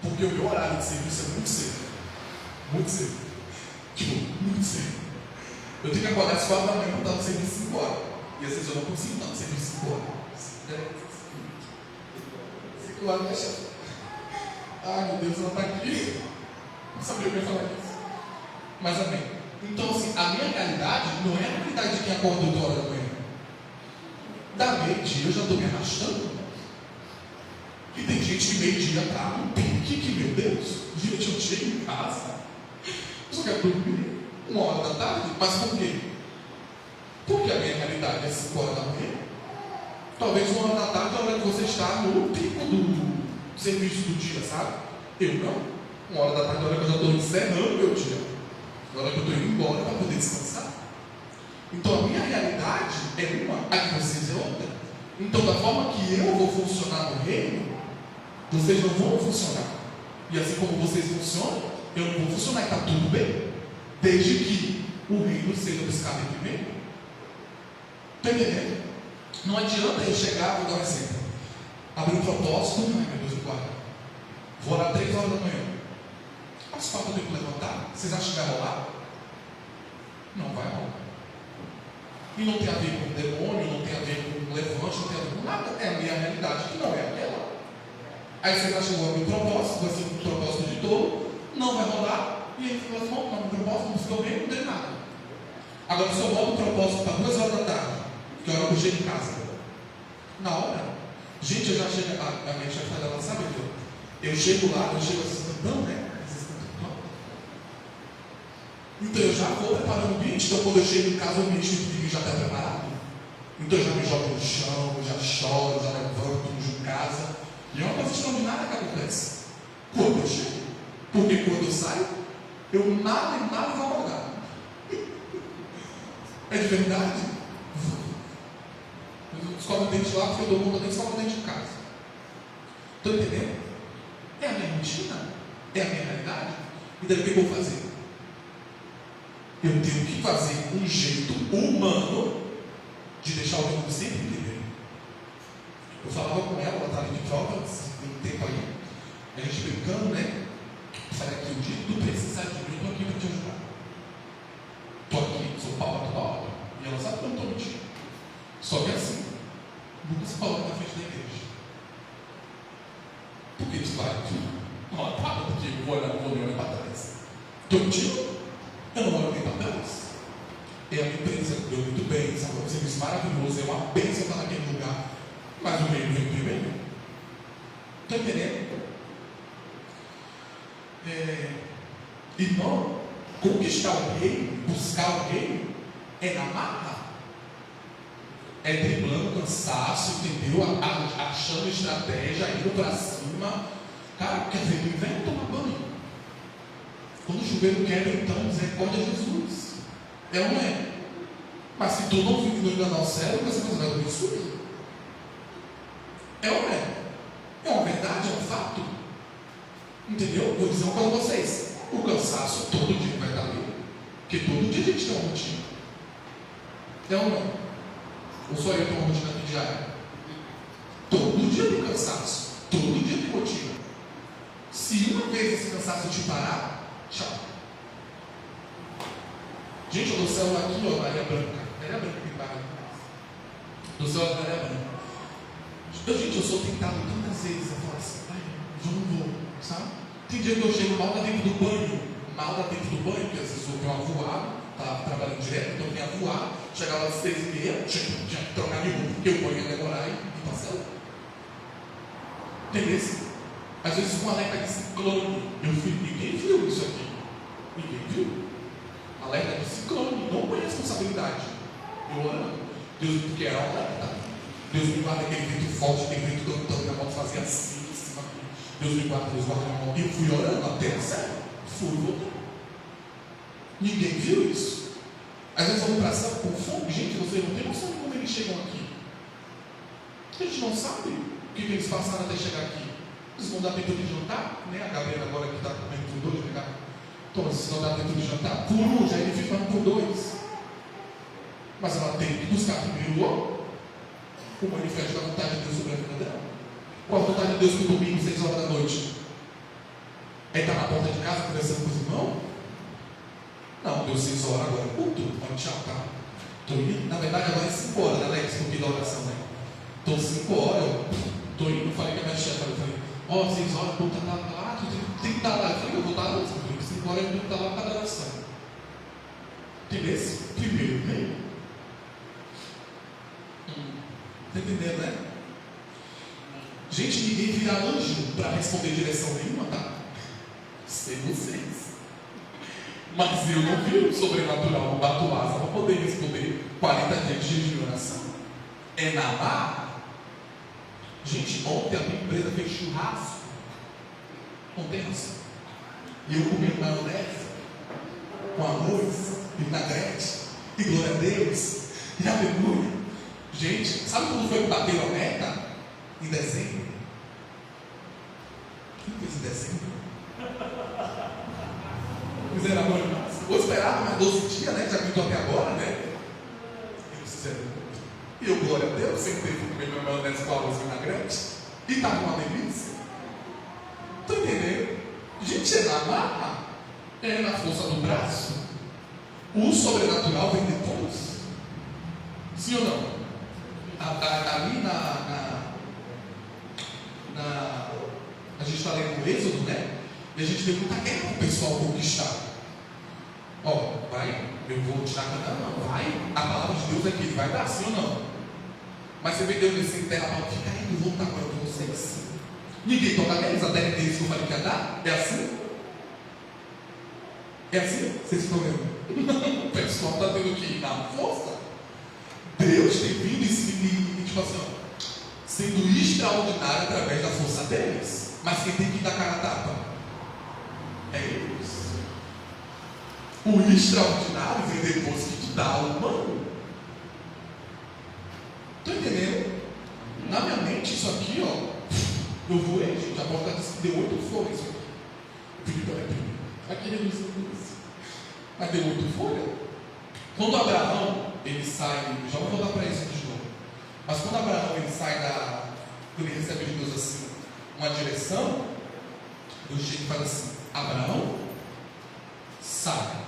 porque o meu horário de serviço é muito cedo. Muito cedo. Tipo, muito cedo. Eu tenho que acordar às 4 da manhã para estar no serviço 5 horas. E às vezes eu não consigo estar no serviço 5 horas. 5 horas, né, chefe? Ai, meu Deus, ela está aqui. Não sabia o que eu ia falar disso. Mas amém. Então, assim, a minha realidade não é a realidade de quem acorda 8 horas da manhã. Da meio-dia eu já estou me arrastando. E tem gente que meio-dia está no pique, que meu Deus, gente, eu chego em casa, eu só quero dormir 1 hora da tarde. Mas por quê? Porque a minha realidade é 5 horas da manhã. Talvez 1 hora da tarde é a hora que você está no pico do serviço do dia, sabe? Eu não. 1 hora da tarde é a hora que eu já estou encerrando meu dia. É a hora que eu estou indo embora para poder descansar. Então a minha realidade é uma, a de vocês é outra. Então, da forma que eu vou funcionar no reino, vocês não vão funcionar. E assim como vocês funcionam, eu não vou funcionar e está tudo bem. Desde que o reino seja buscado em primeiro. Está entendendo? Não adianta eu chegar, vou dar um exemplo. Abrir um propósito, ai meu Deus, guarda. Vou orar 3 horas da manhã. Às 4 eu tenho que levantar. Vocês acham que vai rolar? Não vai rolar. E não tem a ver com demônio, não tem a ver com levante, não tem a ver com nada. É a minha realidade que não é aquela. Aí vocês acham que eu vou abrir um propósito, vai ser um propósito de todo, não vai rolar. E aí você fala assim, não, o propósito não ficou bem, não tem nada. Agora, se eu boto o propósito para 2 horas da tarde, que é a hora que eu chego em casa, na hora, gente, eu já chego, a minha chefe dela sabe, eu chego lá, eu chego assim, não, né? Então eu já vou preparando o ambiente. Então quando eu chego em casa, o ambiente de mim já está preparado. Então eu já me jogo no chão, eu já choro, já levanto, uso casa. E é uma coisa extraordinária que acontece quando eu chego. Porque quando eu saio, eu nada vou acordar. É de verdade? Eu escovo o dente lá porque eu dou conta de escovar o dente em casa. Estão entendendo? É a minha rotina, é a minha realidade. E daí o que eu vou fazer? Eu tenho que fazer um jeito humano de deixar o mundo sempre entender. Eu falava com ela estava de prova, tem um tempo aí, a gente brincando, né? Falei aqui, o dia que tu precisar de mim, eu estou aqui para te ajudar. Estou aqui, sou pau toda hora. E ela sabe que eu não estou mentindo. Só que assim, nunca se coloca na frente da igreja. Porque tu vai, não apaga, porque eu vou olhar para trás. Estou mentindo? Eu não olho nem para trás. É a minha empresa, deu muito bem, sabe? Um serviço maravilhoso, é uma bênção estar naquele lugar. Mas o reino vem primeiro. Está entendendo? Irmão, conquistar o reino, buscar o reino, é na marra. É driblando cansaço, entendeu? Achando estratégia, indo para cima. Cara, quer dizer, no inverno toma banho. Quando o chuveiro quebra, então, misericórdia de Jesus. É ou não é? Mas se tu não enganar o céu, você vai dormir sujo. É ou não é? É uma verdade, é um fato. Entendeu? Vou dizer uma coisa a vocês. O cansaço todo dia vai estar ali. Porque todo dia a gente tem uma rotina. É ou não? Ou só eu tenho uma rotina aqui diária? Todo dia tem cansaço. Todo dia tem rotina. Se uma vez esse cansaço te parar, tchau. Gente, eu dou céu aqui, ó, Maria Branca. Maria Branca que para. Do céu da Maria Branca. Gente, eu sou tentado tantas vezes a falar assim, ai, eu não vou, sabe? Tem dia que eu chego mal dentro do banho, porque às vezes eu tenho uma voada, estava trabalhando direto, então eu vinha voar, chegava às 6h30, tinha que trocar de roupa, porque o banho ia demorar e parcelar. Entendeu? Às vezes um alerta de ciclone, ninguém viu isso aqui. Ninguém viu. Alerta de ciclone, não foi responsabilidade. Eu orando. Deus, porque era alerta. Deus me guarda aquele vento forte, aquele vento tão, minha mão fazia assim em cima. Deus me guarda, Deus guarda minha mão. E eu fui orando até, sério. Fui voltando. Ninguém viu isso. Às vezes vamos para cima com fome. Gente, você não tem noção de como eles chegam aqui. A gente não sabe o que eles passaram até chegar aqui. Eles vão dar tempo de jantar, né? A Gabriela agora que está comendo por 2, né? Então, vocês vão dar tempo de jantar por 1, já ele fica por 2. Mas ela tem que buscar primeiro o manifesto da vontade de Deus sobre a vida dela. Qual a vontade de Deus para o domingo, 6 horas da noite? É estar na porta de casa conversando com os irmãos? Não, deu 6 horas agora, culto. Tchau, tá? Estou indo. Na verdade, agora é 5 horas, né, Alex? Porque da oração, né? Então, 5 horas, eu estou indo. Falei com a minha chefe, eu falei, 6 horas, o culto está lá, tu tem que estar lá. Eu falei, eu vou estar lá, 5 horas eu tenho que estar lá para a oração. Entendeu? Primeiro, né? Está entendendo, né? Gente, ninguém vira anjo para responder direção nenhuma, tá? Sei vocês. Mas eu não vi o sobrenatural no Batuasa para poder responder 40 dias de jejum e oração. É na barra. Gente, ontem a minha empresa fez churrasco. Ontem assim. E eu comi maionese com arroz, vinagrete, e glória a Deus, e aleluia. Gente, sabe quando foi que bateu a meta? Em dezembro. O que fez em dezembro? Misericórdia. Vou esperar mais 12 dias, né? Já que estou até agora, né? E eu, glória a Deus, sempre fui comer meu maionese com arroz e vinagrete. E estava uma delícia. Estão entendendo? Gente, é na marra, é na força do braço. O sobrenatural vem depois. Sim ou não? Ali a gente está lendo o Êxodo, né? E a gente tem muita guerra para o pessoal conquistar. Vai, eu vou tirar Canaã, não, vai. A palavra de Deus é que ele vai dar, sim ou não? Mas você vê Deus nesse terra, fica aí, eu vou lutar agora com vocês. Ninguém toca neles, a terra deles que eu falei que ia dar. É assim? É assim? Vocês estão vendo? O pessoal está tendo que ir na força. Deus tem vindo e tipo assim, sendo extraordinário através da força deles. Mas quem tem que dar cara a tapa? É eles. O extraordinário vem depois que te dá o humano. Estou entendendo? Na minha mente, isso aqui, eu voei, gente. A boca deu 8 folhas. Isso aqui. Aqui é isso. Mas deu 8 folhas. Quando Abraão, ele sai, já vou voltar para isso de novo. Mas quando Abraão, ele sai quando ele recebe de Deus assim, uma direção, Deus chega e fala assim: Abraão, sai.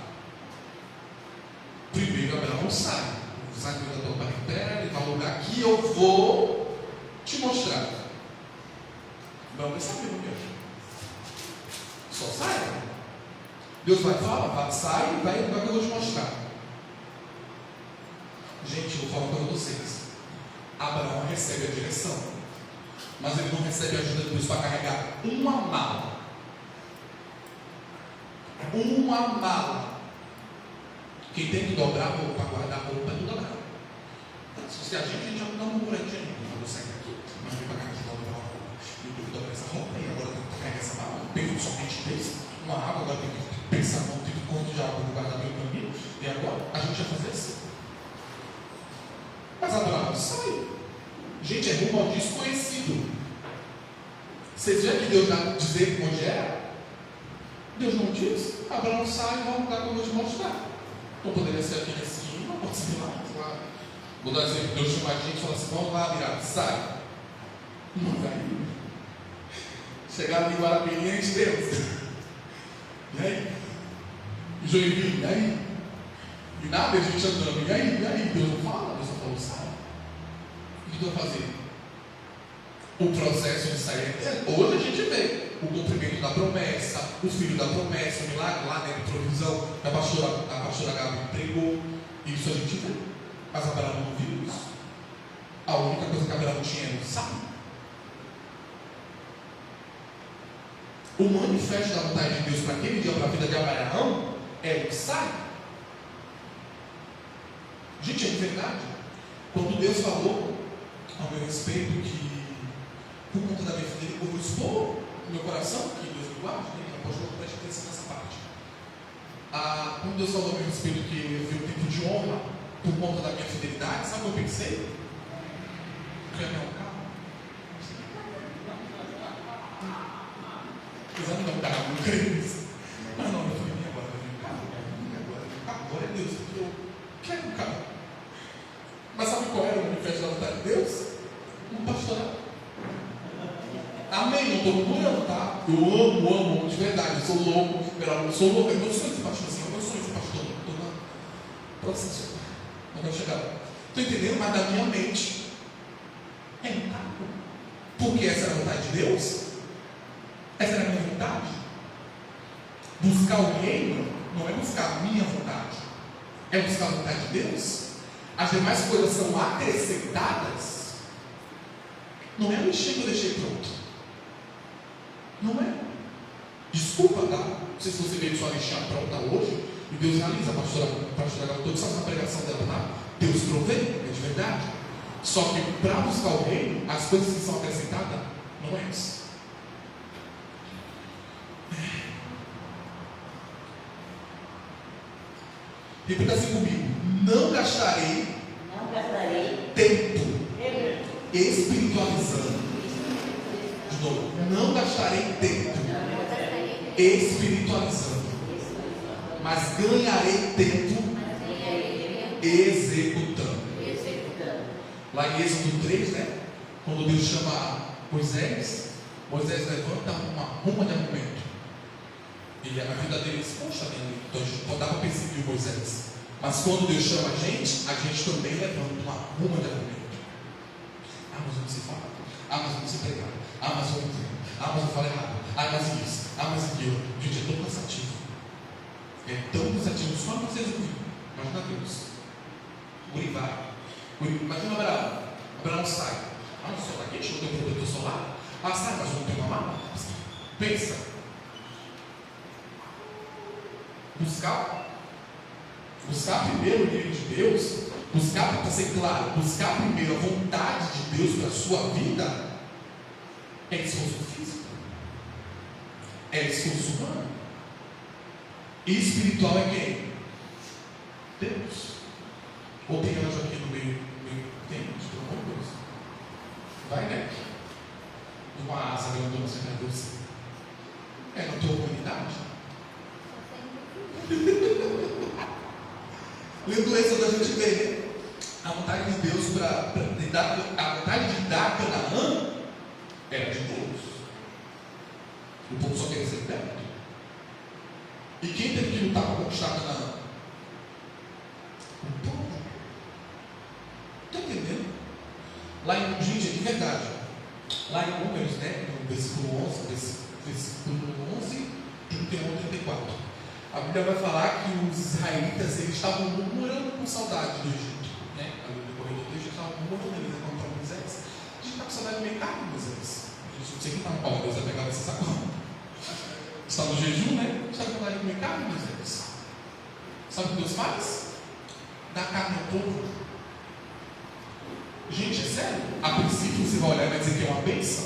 Primeiro Abraão sai da tua parentela, ele vai ao lugar que eu vou te mostrar. Abraão vai saber o que é. Só sai. Deus vai falar, sai e vai ao lugar que eu vou te mostrar. Gente, eu vou falar para vocês. Abraão recebe a direção, mas ele não recebe a ajuda de Deus para carregar uma mala. Uma mala. Quem tem que dobrar a roupa, guardar a roupa, é do dobrar. Se a gente já dá uma muradinha, eu saio daqui, mas vem para cá de dobrar a roupa. Eu tenho que dobrar essa roupa e agora eu tenho que carregar essa mala. Eu penso somente desse, uma água, agora eu tenho que pensar no tipo de quanto de água no guarda-roupa para mim. E agora a gente vai fazer assim. Mas Abraão sai. Gente, é rumo ao desconhecido. Vocês veem que Deus vai dizer onde é? Deus não diz. Abraão sai e vai ao lugar que eu vou te mostrar. Não poderia ser aqui em cima, pode ser lá. Vou dar exemplo, Deus chama a gente e fala assim: vamos lá, virado, sai. Não vai. Chegar ali em Guarapiri, Deus. E aí? Joinville, e aí? E nada, a gente andando, e aí? Deus não fala, Deus só falou, sai. O que Deus vai fazer? O processo de sair é hoje a gente vê. o cumprimento da promessa, o filho da promessa, o milagre lá, né, de provisão, que a pastora Gabi pregou. Isso a gente vê. Mas Abraão não viu isso. A única coisa que Abraão tinha era o sábio. O manifesto da vontade de Deus para aquele dia, para a vida de Abraão, é o que sai. Gente, é de verdade. Quando Deus falou ao meu respeito que, por conta da minha fidelidade, eu vou expor no meu coração, que Deus me guarde, né? Eu posso prestar atenção nessa parte. Quando Deus falou ao meu respeito que eu ia ver o tempo de honra por conta da minha fidelidade, sabe o que eu pensei? Que ia ganhar um carro. Apesar de não dar muito nisso. Mas não, eu falei, agora vai vir um carro. Agora é Deus, porque eu quero um carro. Mas sabe qual era o manifesto da vontade de Deus? Um pastorado. Amém, não estou murmurando, tá? Eu amo, de verdade, eu sou louco, eu sou louco, eu não sou esse pastor assim, eu não sou esse pastor, eu estou na processo, não vai chegar. Estou entendendo, mas da minha mente é um carro. Porque essa era a vontade de Deus? Essa era a minha vontade? Buscar o reino não é buscar a minha vontade, é buscar a vontade de Deus. As demais coisas são acrescentadas. Não é o encher que eu deixei pronto. Não é. Desculpa, tá? Não sei se você veio sua lixar pronta hoje e Deus realiza. A pastora Gabi, todos sabem na pregação dela, tá? Deus provê, é de verdade. Só que para buscar o reino, as coisas que são acrescentadas não é isso. Repita assim comigo: não gastarei tempo espiritualizando. De novo, não gastarei tempo espiritualizando, mas ganharei tempo executando. Lá em Êxodo 3, né? Quando Deus chama Moisés levanta uma ruma de argumento. E a vida dele exposta nele. Então a gente não dava para perseguir Moisés. Mas quando Deus chama a gente também levanta uma ruma de argumento. Mas eu não sei falar. Mas eu não sei pregar. Mas eu não entendo. Mas eu falo errado. Mas isso. Mas aquilo. Gente, é tão cansativo. É tão cansativo. Só vocês ouvirem. Imagina Deus. Guri vai. Imagina Abraão sai. O sol está quente, não tem protetor solar. Sai, mas não tem uma mala. Pensa. Buscar primeiro o reino de Deus, para ser claro, buscar primeiro a vontade de Deus para a sua vida, é esforço físico, é esforço humano. E espiritual é quem? Deus. Ou tem anjo aqui no meio? Tem, pelo amor de Deus. Vai, né? Uma asa grandona assim para Deus. É na tua humanidade. Lendo Êxodo, a gente vê a vontade de Deus a vontade de dar Canaã era de Deus. O povo só queria ser perto. E quem teve que lutar para conquistar Canaã? O povo. Está entendendo? Lá em, gente, é de verdade. Lá em Números, né, no versículo 11, 31 a 34. A Bíblia vai falar que os israelitas eles estavam murmurando com saudade do Egito, né? Ali no corredor do Egito estavam murmurando, eles encontraram Moisés. A gente está com saudade de meio carne, Moisés. A gente não sei quem está no pau, Deus vai pegar essa sacola. Está no jejum, né? A gente está com saudade de meio carne, Moisés. Sabe o que Deus faz? Dá carne ao povo. Gente, é sério? A princípio você vai olhar e vai dizer que é uma bênção.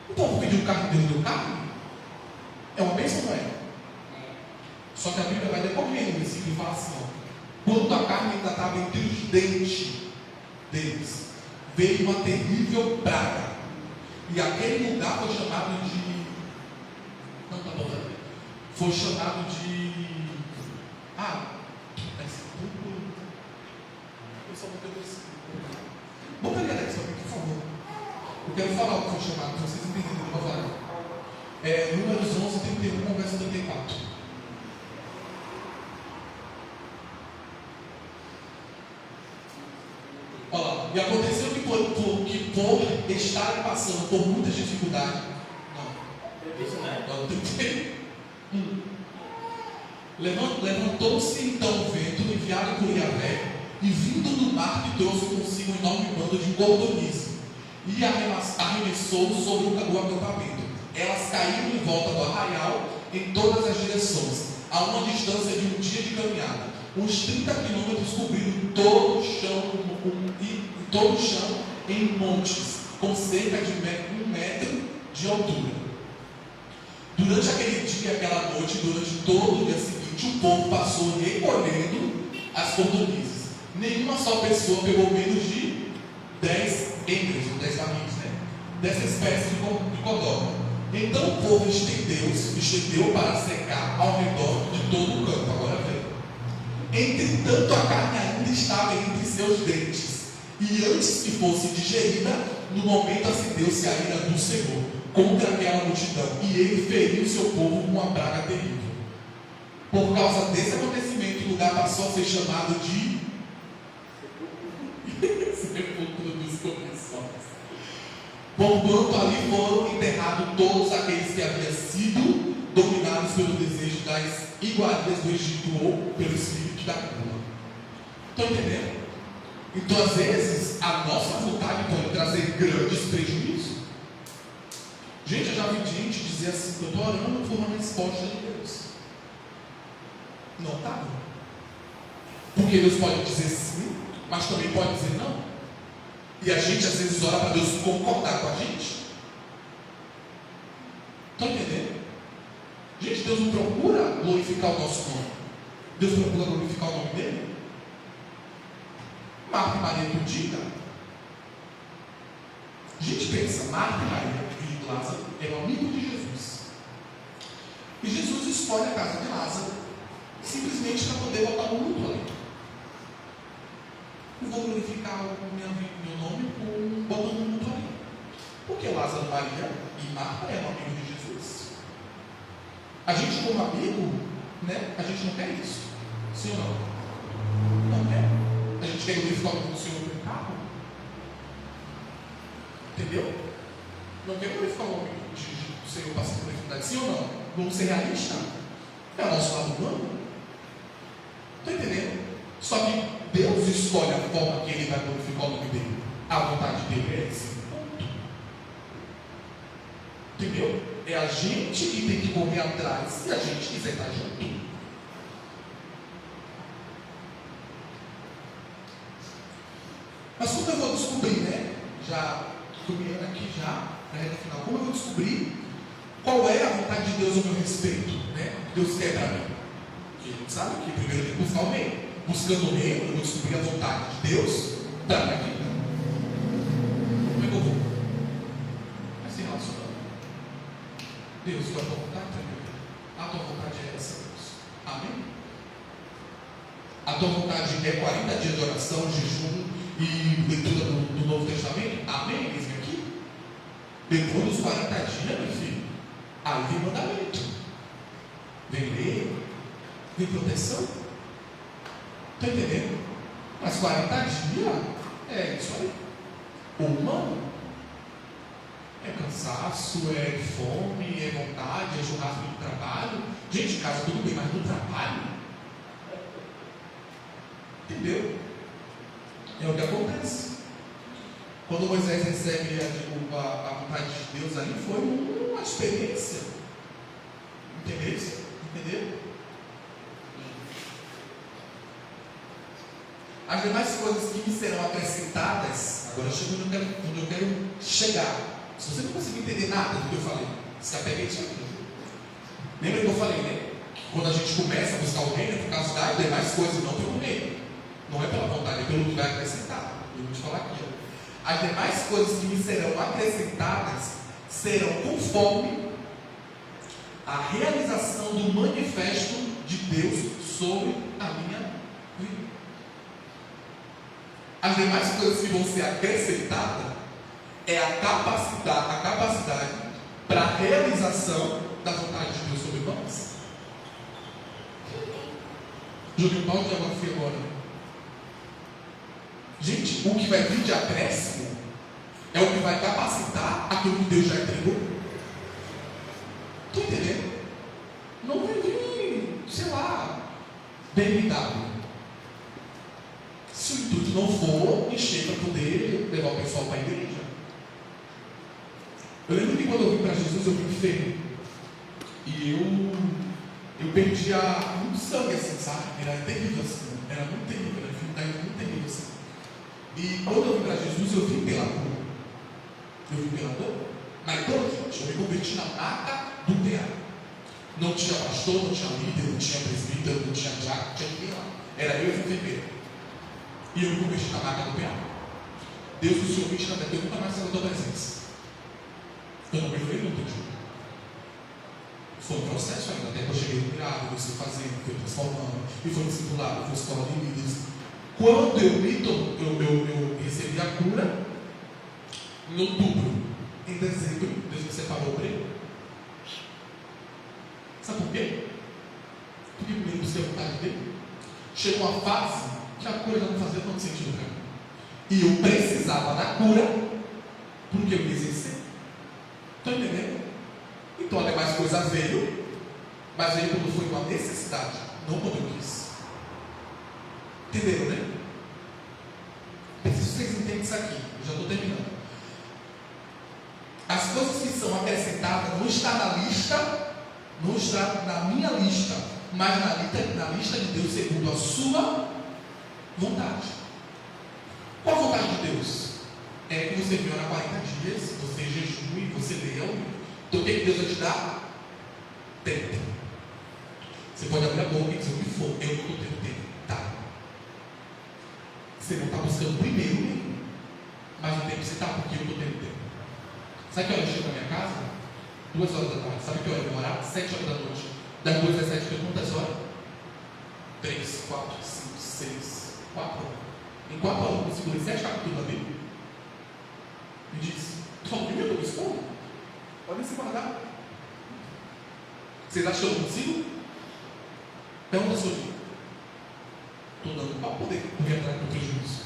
O povo pediu carne, Deus deu carne? É uma bênção ou não é? Só que a Bíblia vai decorrer no versículo e fala assim: quando a carne ainda estava entre os dentes deles, veio uma terrível praga, e aquele lugar foi chamado de. Não, tá bom, foi chamado de. Eu só vou ter dois. Bota ali, Alex, por favor. Eu quero falar o que foi chamado, para vocês entenderem o que eu vou falar. Números 11, 31, verso 34. Olha lá. E aconteceu que por estarem passando por muitas dificuldades. Não. o 31. Levantou-se então o vento, enviado por Yahvé, e vindo do mar que trouxe consigo um enorme bando de cordonize, e arremessou sobre o acampamento. Elas caíram em volta do arraial em todas as direções, a uma distância de um dia de caminhada. Uns 30 quilômetros cobriram todo o chão em montes, com cerca de 1 metro de altura. Durante aquele dia, aquela noite, durante todo o dia seguinte, o povo passou recolhendo as cordonizes. Nenhuma só pessoa pegou menos de 10 embres, ou 10 barris, dessa espécie de codorna. Então o povo estendeu para secar ao redor de todo o campo. Agora vem. Entretanto, a carne ainda estava entre seus dentes, e antes que fosse digerida, no momento acendeu-se a ira do Senhor contra aquela multidão, e ele feriu seu povo com uma praga terrível. Por causa desse acontecimento, o lugar passou a ser chamado de sepulcro dos cobições. Porquanto ali foram enterrados todos aqueles que haviam sido dominados pelo desejo das iguarias do Egito ou pelo espírito da cura. Estão entendendo? Então, às vezes, a nossa vontade pode trazer grandes prejuízos. Gente, eu já vi gente dizer assim: eu estou orando por uma resposta de Deus. Não está. Porque Deus pode dizer sim, mas também pode dizer não. E a gente às vezes ora para Deus concordar com a gente. Estão entendendo? Gente, Deus não procura glorificar o nosso nome. Deus procura glorificar o nome dele. Marta e Maria que o diga. Gente, pensa, Marta e Maria e Lázaro eram amigos de Jesus. E Jesus escolhe a casa de Lázaro simplesmente para poder botar um luto ali. Eu vou glorificar meu nome botando um luto ali. Porque Lázaro, Maria e Marta eram amigos de Jesus. A gente, como amigo, a gente não quer isso. Sim ou não? Não quer. A gente quer glorificar o nome do Senhor no carro. Entendeu? Não quer glorificar o nome do Senhor para ser glorificado. Sim ou não? Vamos ser realistas. É o nosso lado humano. Estão entendendo? Só que Deus escolhe a forma que Ele vai glorificar o nome dele. A vontade dele é esse. Entendeu? É a gente que tem que correr atrás se a gente quiser estar junto. Mas como eu vou descobrir, já caminhando aqui já, na reta final, como eu vou descobrir qual é a vontade de Deus ao meu respeito, Deus quer para mim? Porque a gente sabe que primeiro tem que buscar o meio. Buscando o reino, eu vou descobrir a vontade de Deus para a minha vida. Como é que eu vou? Vai se relacionando. Deus, qual é a tua vontade para a minha vida? A tua vontade é essa, Deus. Amém? A tua vontade é 40 dias de oração, jejum e leitura do Novo Testamento? Amém? Eis-me aqui. Depois dos 40 dias, meu filho, aí vem mandamento. Vem lei, vem proteção. Está entendendo? Mas 40 dias é isso aí. O humano é cansaço, é fome, é vontade, é churrasco do trabalho. Gente, em casa tudo bem, mas no trabalho? Entendeu? É o que acontece. Quando Moisés recebe a vontade de Deus ali, foi uma experiência. Entendeu? As demais coisas que me serão acrescentadas, agora eu chego onde eu quero chegar. Se você não conseguir entender nada do que eu falei, se apega a isso aqui. Lembra que eu falei, que quando a gente começa a buscar o reino, é por causa das demais coisas, não pelo reino. Não é pela vontade, é pelo lugar acrescentado. Eu vou te falar aqui. As demais coisas que me serão acrescentadas serão conforme a realização do manifesto de Deus sobre a minha vida. As demais coisas que vão ser acrescentadas é a capacidade para a realização da vontade de Deus sobre nós. Joguei um balde de água fria agora. Gente, o que vai vir de acréscimo é o que vai capacitar aquilo que Deus já entregou. Estou entendendo? não for encher para poder levar o pessoal para a igreja. Eu lembro que quando eu vim para Jesus, eu vim enfermo. E eu perdia muito sangue assim, sabe? Era terrível assim. Era muito terrível, era dificuldade muito terrível assim. E quando eu vim para Jesus, eu vim pela dor. Eu vim pela dor. Na dor, gente, eu me converti na maca do teatro. Não tinha pastor, não tinha líder, não tinha presbítero, não tinha diácono, não tinha ninguém lá. Era eu e o enfermeiro. E eu me converti na maca do teatro. Deus do Senhor me chama até que eu nunca mais saí da tua presença. Eu não melhorei muito, Deus. Foi um processo ainda, até que eu cheguei no pirado, eu fui fazendo, fui transformando, e foi discipulado, foi escola de líderes. Quando eu recebi a cura, em outubro, em dezembro, Deus me separou para ele. Sabe por quê? Porque primeiro busquei a vontade dele. Chegou uma fase que a cura já não fazia tanto sentido para mim. E eu precisava da cura, porque eu ia exercer. Estão entendendo? Então, ademais, coisa veio, mas veio quando foi uma necessidade, não quando eu quis. Entenderam, né? Preciso que vocês entendam isso aqui, eu já estou terminando. As coisas que são acrescentadas não está na lista, não está na minha lista, mas na lista de Deus segundo a sua vontade. Qual a vontade de Deus? É que você ora 40 dias, você jejue, você leia. Então o que Deus vai te dar? Tempo. Você pode abrir a boca e dizer o que for. Eu não estou tendo tempo. Tá. Você não está buscando primeiro, mas o tempo você está porque eu estou tendo tempo. Sabe que hora eu chego na minha casa? 2 horas da tarde. Sabe que hora eu vou orar? 7 horas da noite. Das 2 às 7 eu quantas horas? 3, 4, 5, 6, 4. Em 4 horas eu consigo ler 7 capítulos da Bíblia. Me diz. Tu falou primeiro, eu respondo? Podem se guardar. Vocês acham que eu não consigo? Pergunta sobre mim. Estou dando para poder correr atrás do prejuízo.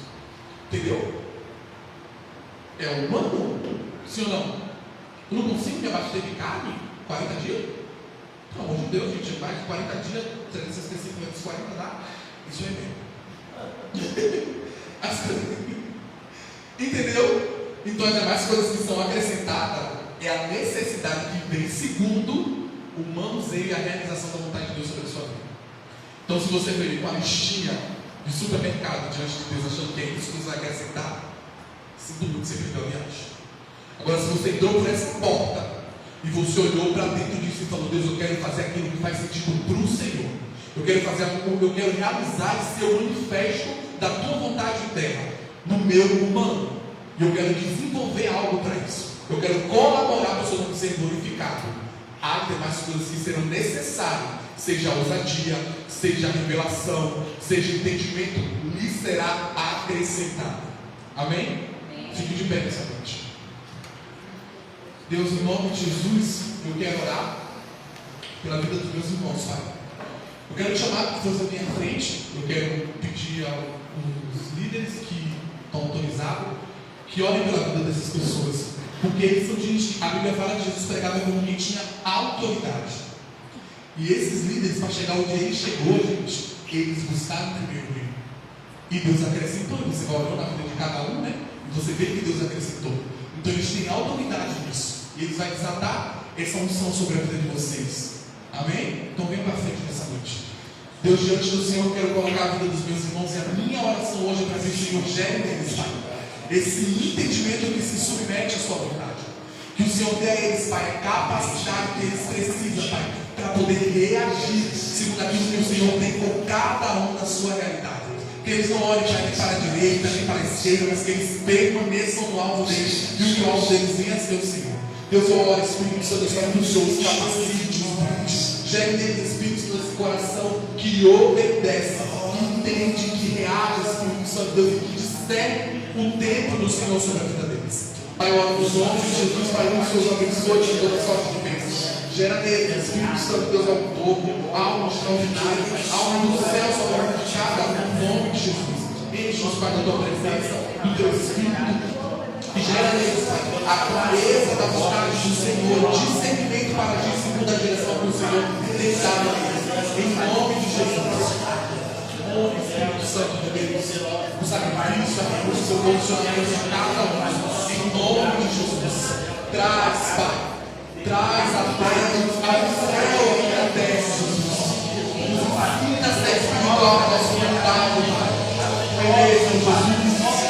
Entendeu? É humano? Sim ou não? Eu não consigo me abastecer de carne 40 dias? Pelo amor de Deus, gente, mais de 40 dias, 365 menos 40 dá. Isso é mesmo. Entendeu? Então as demais coisas que são acrescentadas é a necessidade que vem segundo o manuseio e a realização da vontade de Deus sobre a sua vida. Então, se você veio com a listinha de supermercado diante de Deus, achando que é isso que você vai acrescentar, sinto muito, você perdeu a viagem. Agora, se você entrou por essa porta e você olhou para dentro disso e falou: Deus, eu quero fazer aquilo que faz sentido para o Senhor, eu quero realizar esse seu manifesto da tua vontade interna no meu humano, e eu quero desenvolver algo para isso. Eu quero colaborar para o seu nome ser glorificado. Há demais coisas que serão necessárias, seja a ousadia, seja a revelação, seja o entendimento, lhe será acrescentado. Amém? Fique de pé nessa noite. Deus, em nome de Jesus, eu quero orar pela vida dos meus irmãos, Pai. Eu quero te chamar para fazer a minha frente. Eu quero pedir aos líderes que estão autorizados que orem pela vida dessas pessoas. Porque eles são gente, a Bíblia fala que Jesus pregava como quem tinha autoridade. E esses líderes, para chegar onde ele chegou, gente, eles buscaram primeiro o reino. E Deus acrescentou. E você vai olhando na vida de cada um, né? E você vê que Deus acrescentou. Então eles têm autoridade nisso. E eles vão desatar essa unção sobre a vida de vocês. Amém? Então venha para frente nessa noite. Deus, diante do Senhor, eu quero colocar a vida dos meus irmãos. E a minha oração hoje é para ver o Senhor gere neles, Pai, esse entendimento que se submete à sua vontade. Que o Senhor dê a eles, Pai, a capacidade que eles precisam, Pai, para poder reagir segundo aquilo que o Senhor tem com cada um na sua realidade. Que eles não olhem nem para a direita, nem para a esquerda, mas que eles permaneçam no alvo deles, e que o alvo deles venha a ser o Senhor. Deus, eu oro, Espírito Santo, para que o Senhor os capacite, gere neles, Espírito Santo, esse coração que obedece, que entende, que reage, Espírito Santo, Deus, e que discerne o tempo do Senhor sobre a vida deles. Pai, eu oro nos nomes de Jesus, Pai, que o Senhor abençoe de toda sorte de bênçãos. Gera nele, Espírito Santo, Deus, ao povo, alma extraordinária, alma do céu sobre a vida de cada um, no nome de Jesus. Enche-nos, Pai, da tua presença, do teu Espírito, e gera neles, Pai, a clareza da vontade do Senhor, discernimento para agir segundo a direção que o Senhor tem dado a eles. Em nome de Jesus. fome, Espírito Santo de Deus. O sacrifício, o seu posicionamento de cada um. Em nome de Jesus. Traz, Pai. Traz a terra, ao céu e a terra, Jesus. Nos faquinhas da espiritual da nossa vontade, Pai. Beleza, Jesus.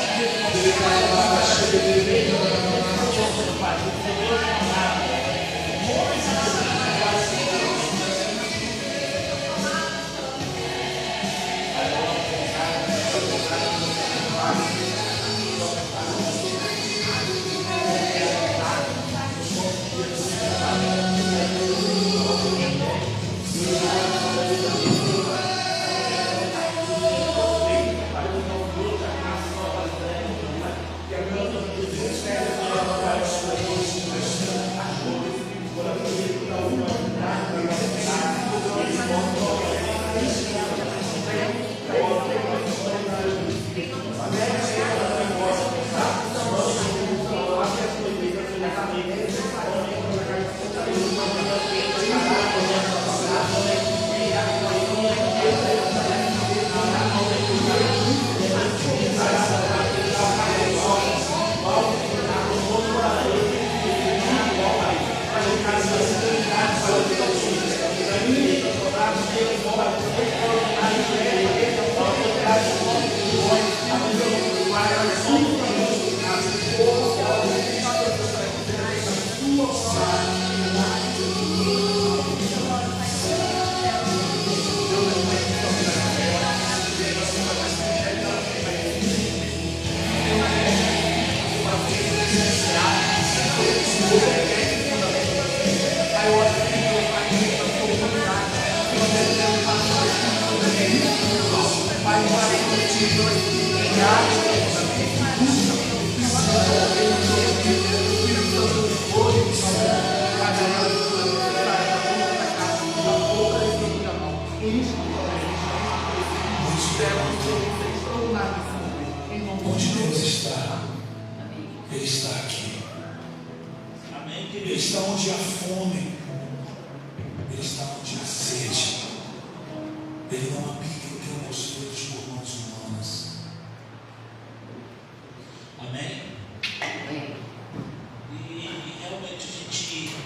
Onde Deus está, Ele está aqui. Ele está onde há fome, Ele está onde há sede. Ele não habita em templos feitos por mãos humanas. Amém? E realmente a gente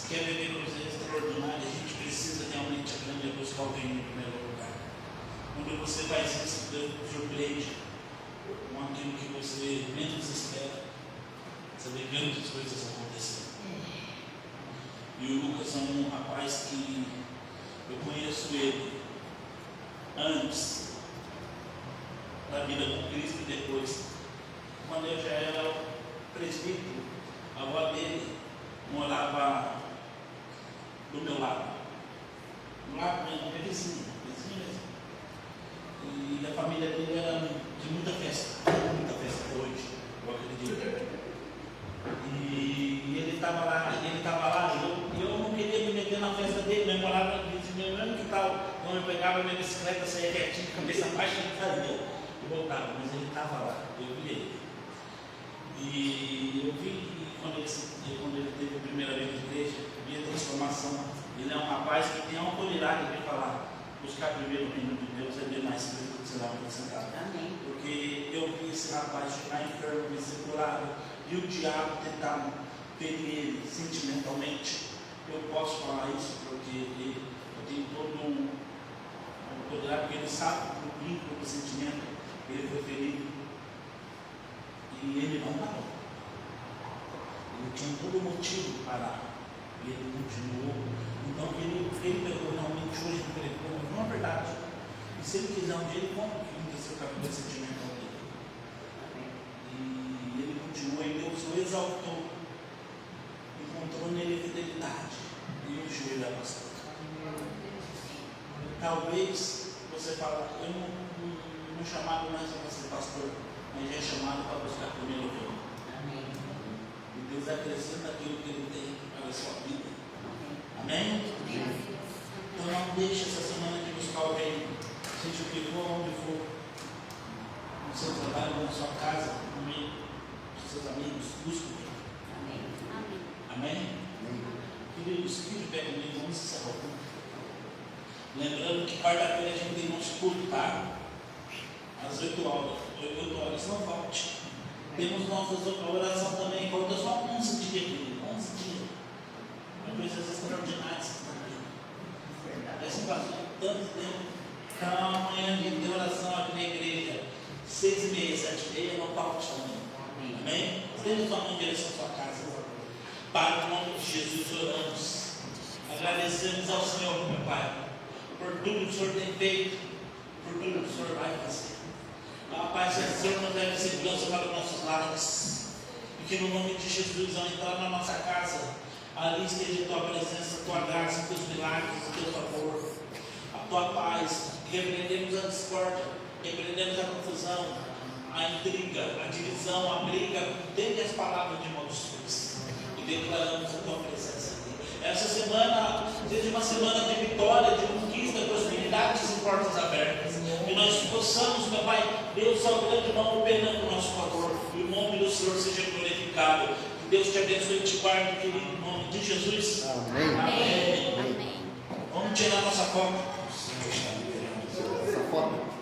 quer viver coisas extraordinárias, a gente precisa realmente aprender a buscar o reino em primeiro lugar. Quando você faz isso, Deus surpreende com aquilo que você menos espera. Você vê grandes coisas acontecendo. E o Lucas é um rapaz que eu conheço ele antes da vida com Cristo e depois. Quando eu já era presbítero, a avó dele morava do meu lado. Do lado mesmo, vizinho mesmo. E a família dele era de muita festa até hoje, eu acredito. E ele estava lá, e eu não queria me meter na festa dele, eu morava mesmo que tal. Então eu pegava a minha bicicleta, saía quietinho, cabeça baixa e fazia. E voltava, mas ele estava lá, eu vi ele. E eu vi quando ele teve a primeira vez na igreja, eu vi a transformação. Ele é um rapaz que tem a autoridade de falar, buscar primeiro o reino de Deus, é demais que será acrescentado. Amém. Porque eu vi esse rapaz ficar enfermo, ser curado, e o diabo tentar ferir ele sentimentalmente. Eu posso falar isso porque eu tenho todo um autoridade, porque ele sabe que o vínculo do sentimento, ele foi ferido e ele não parou. Ele tinha todo motivo para parar e ele continuou. Então ele pegou realmente hoje no telefone, não é verdade. E se ele quiser um dia, ele conta o que aconteceu com a vida sentimental dele. E ele continuou, e Deus o exaltou, encontrou nele fidelidade e o joelho abaixado. Talvez você fale, eu não chamado mais para ser pastor, mas já é chamado para buscar primeiro o reino. E Deus acrescenta aquilo que Ele tem para a sua vida. Amém? Então não deixe essa semana de buscar o reino. Seja o que for, onde for, no seu trabalho, na sua casa, no meio dos seus amigos, busque o reino. Amém? Queridos, fique de pé comigo, vamos encerrar o culto. Lembrando que quarta-feira a gente tem nosso culto, tá? Às 8 horas, não falte. Temos nossa oração também, falta só 11 dias, querido, 11 dias. Coisas extraordinárias também. Esse pastor, tanto tempo. Então, amanhã a gente tem oração aqui na igreja, 6h30, 7h30, não falte também. Amém? Estenda sua mão em direção à sua casa. Pai, em nome de Jesus, oramos. Agradecemos ao Senhor, meu Pai, por tudo que o Senhor tem feito, por tudo que o Senhor vai fazer. Pai, se o Senhor não der segurança para os nossos lares, e que no nome de Jesus, ao entrar na nossa casa, ali esteja a tua presença, a tua graça, os teus milagres, o teu favor, a tua paz. Repreendemos a discórdia, repreendemos a confusão, a intriga, a divisão, a briga, dentre as palavras de maldições, e declaramos a tua presença aqui. Essa semana seja uma semana de vitória, de conquista, prosperidade e portas abertas. Que nós possamos, meu Pai, Deus, ao grande mão operando no nosso favor, e o nome do Senhor seja glorificado. Que Deus te abençoe e te guarde, querido, em nome de Jesus. Amém. Amém. Amém. Vamos tirar nossa foto. Essa foto.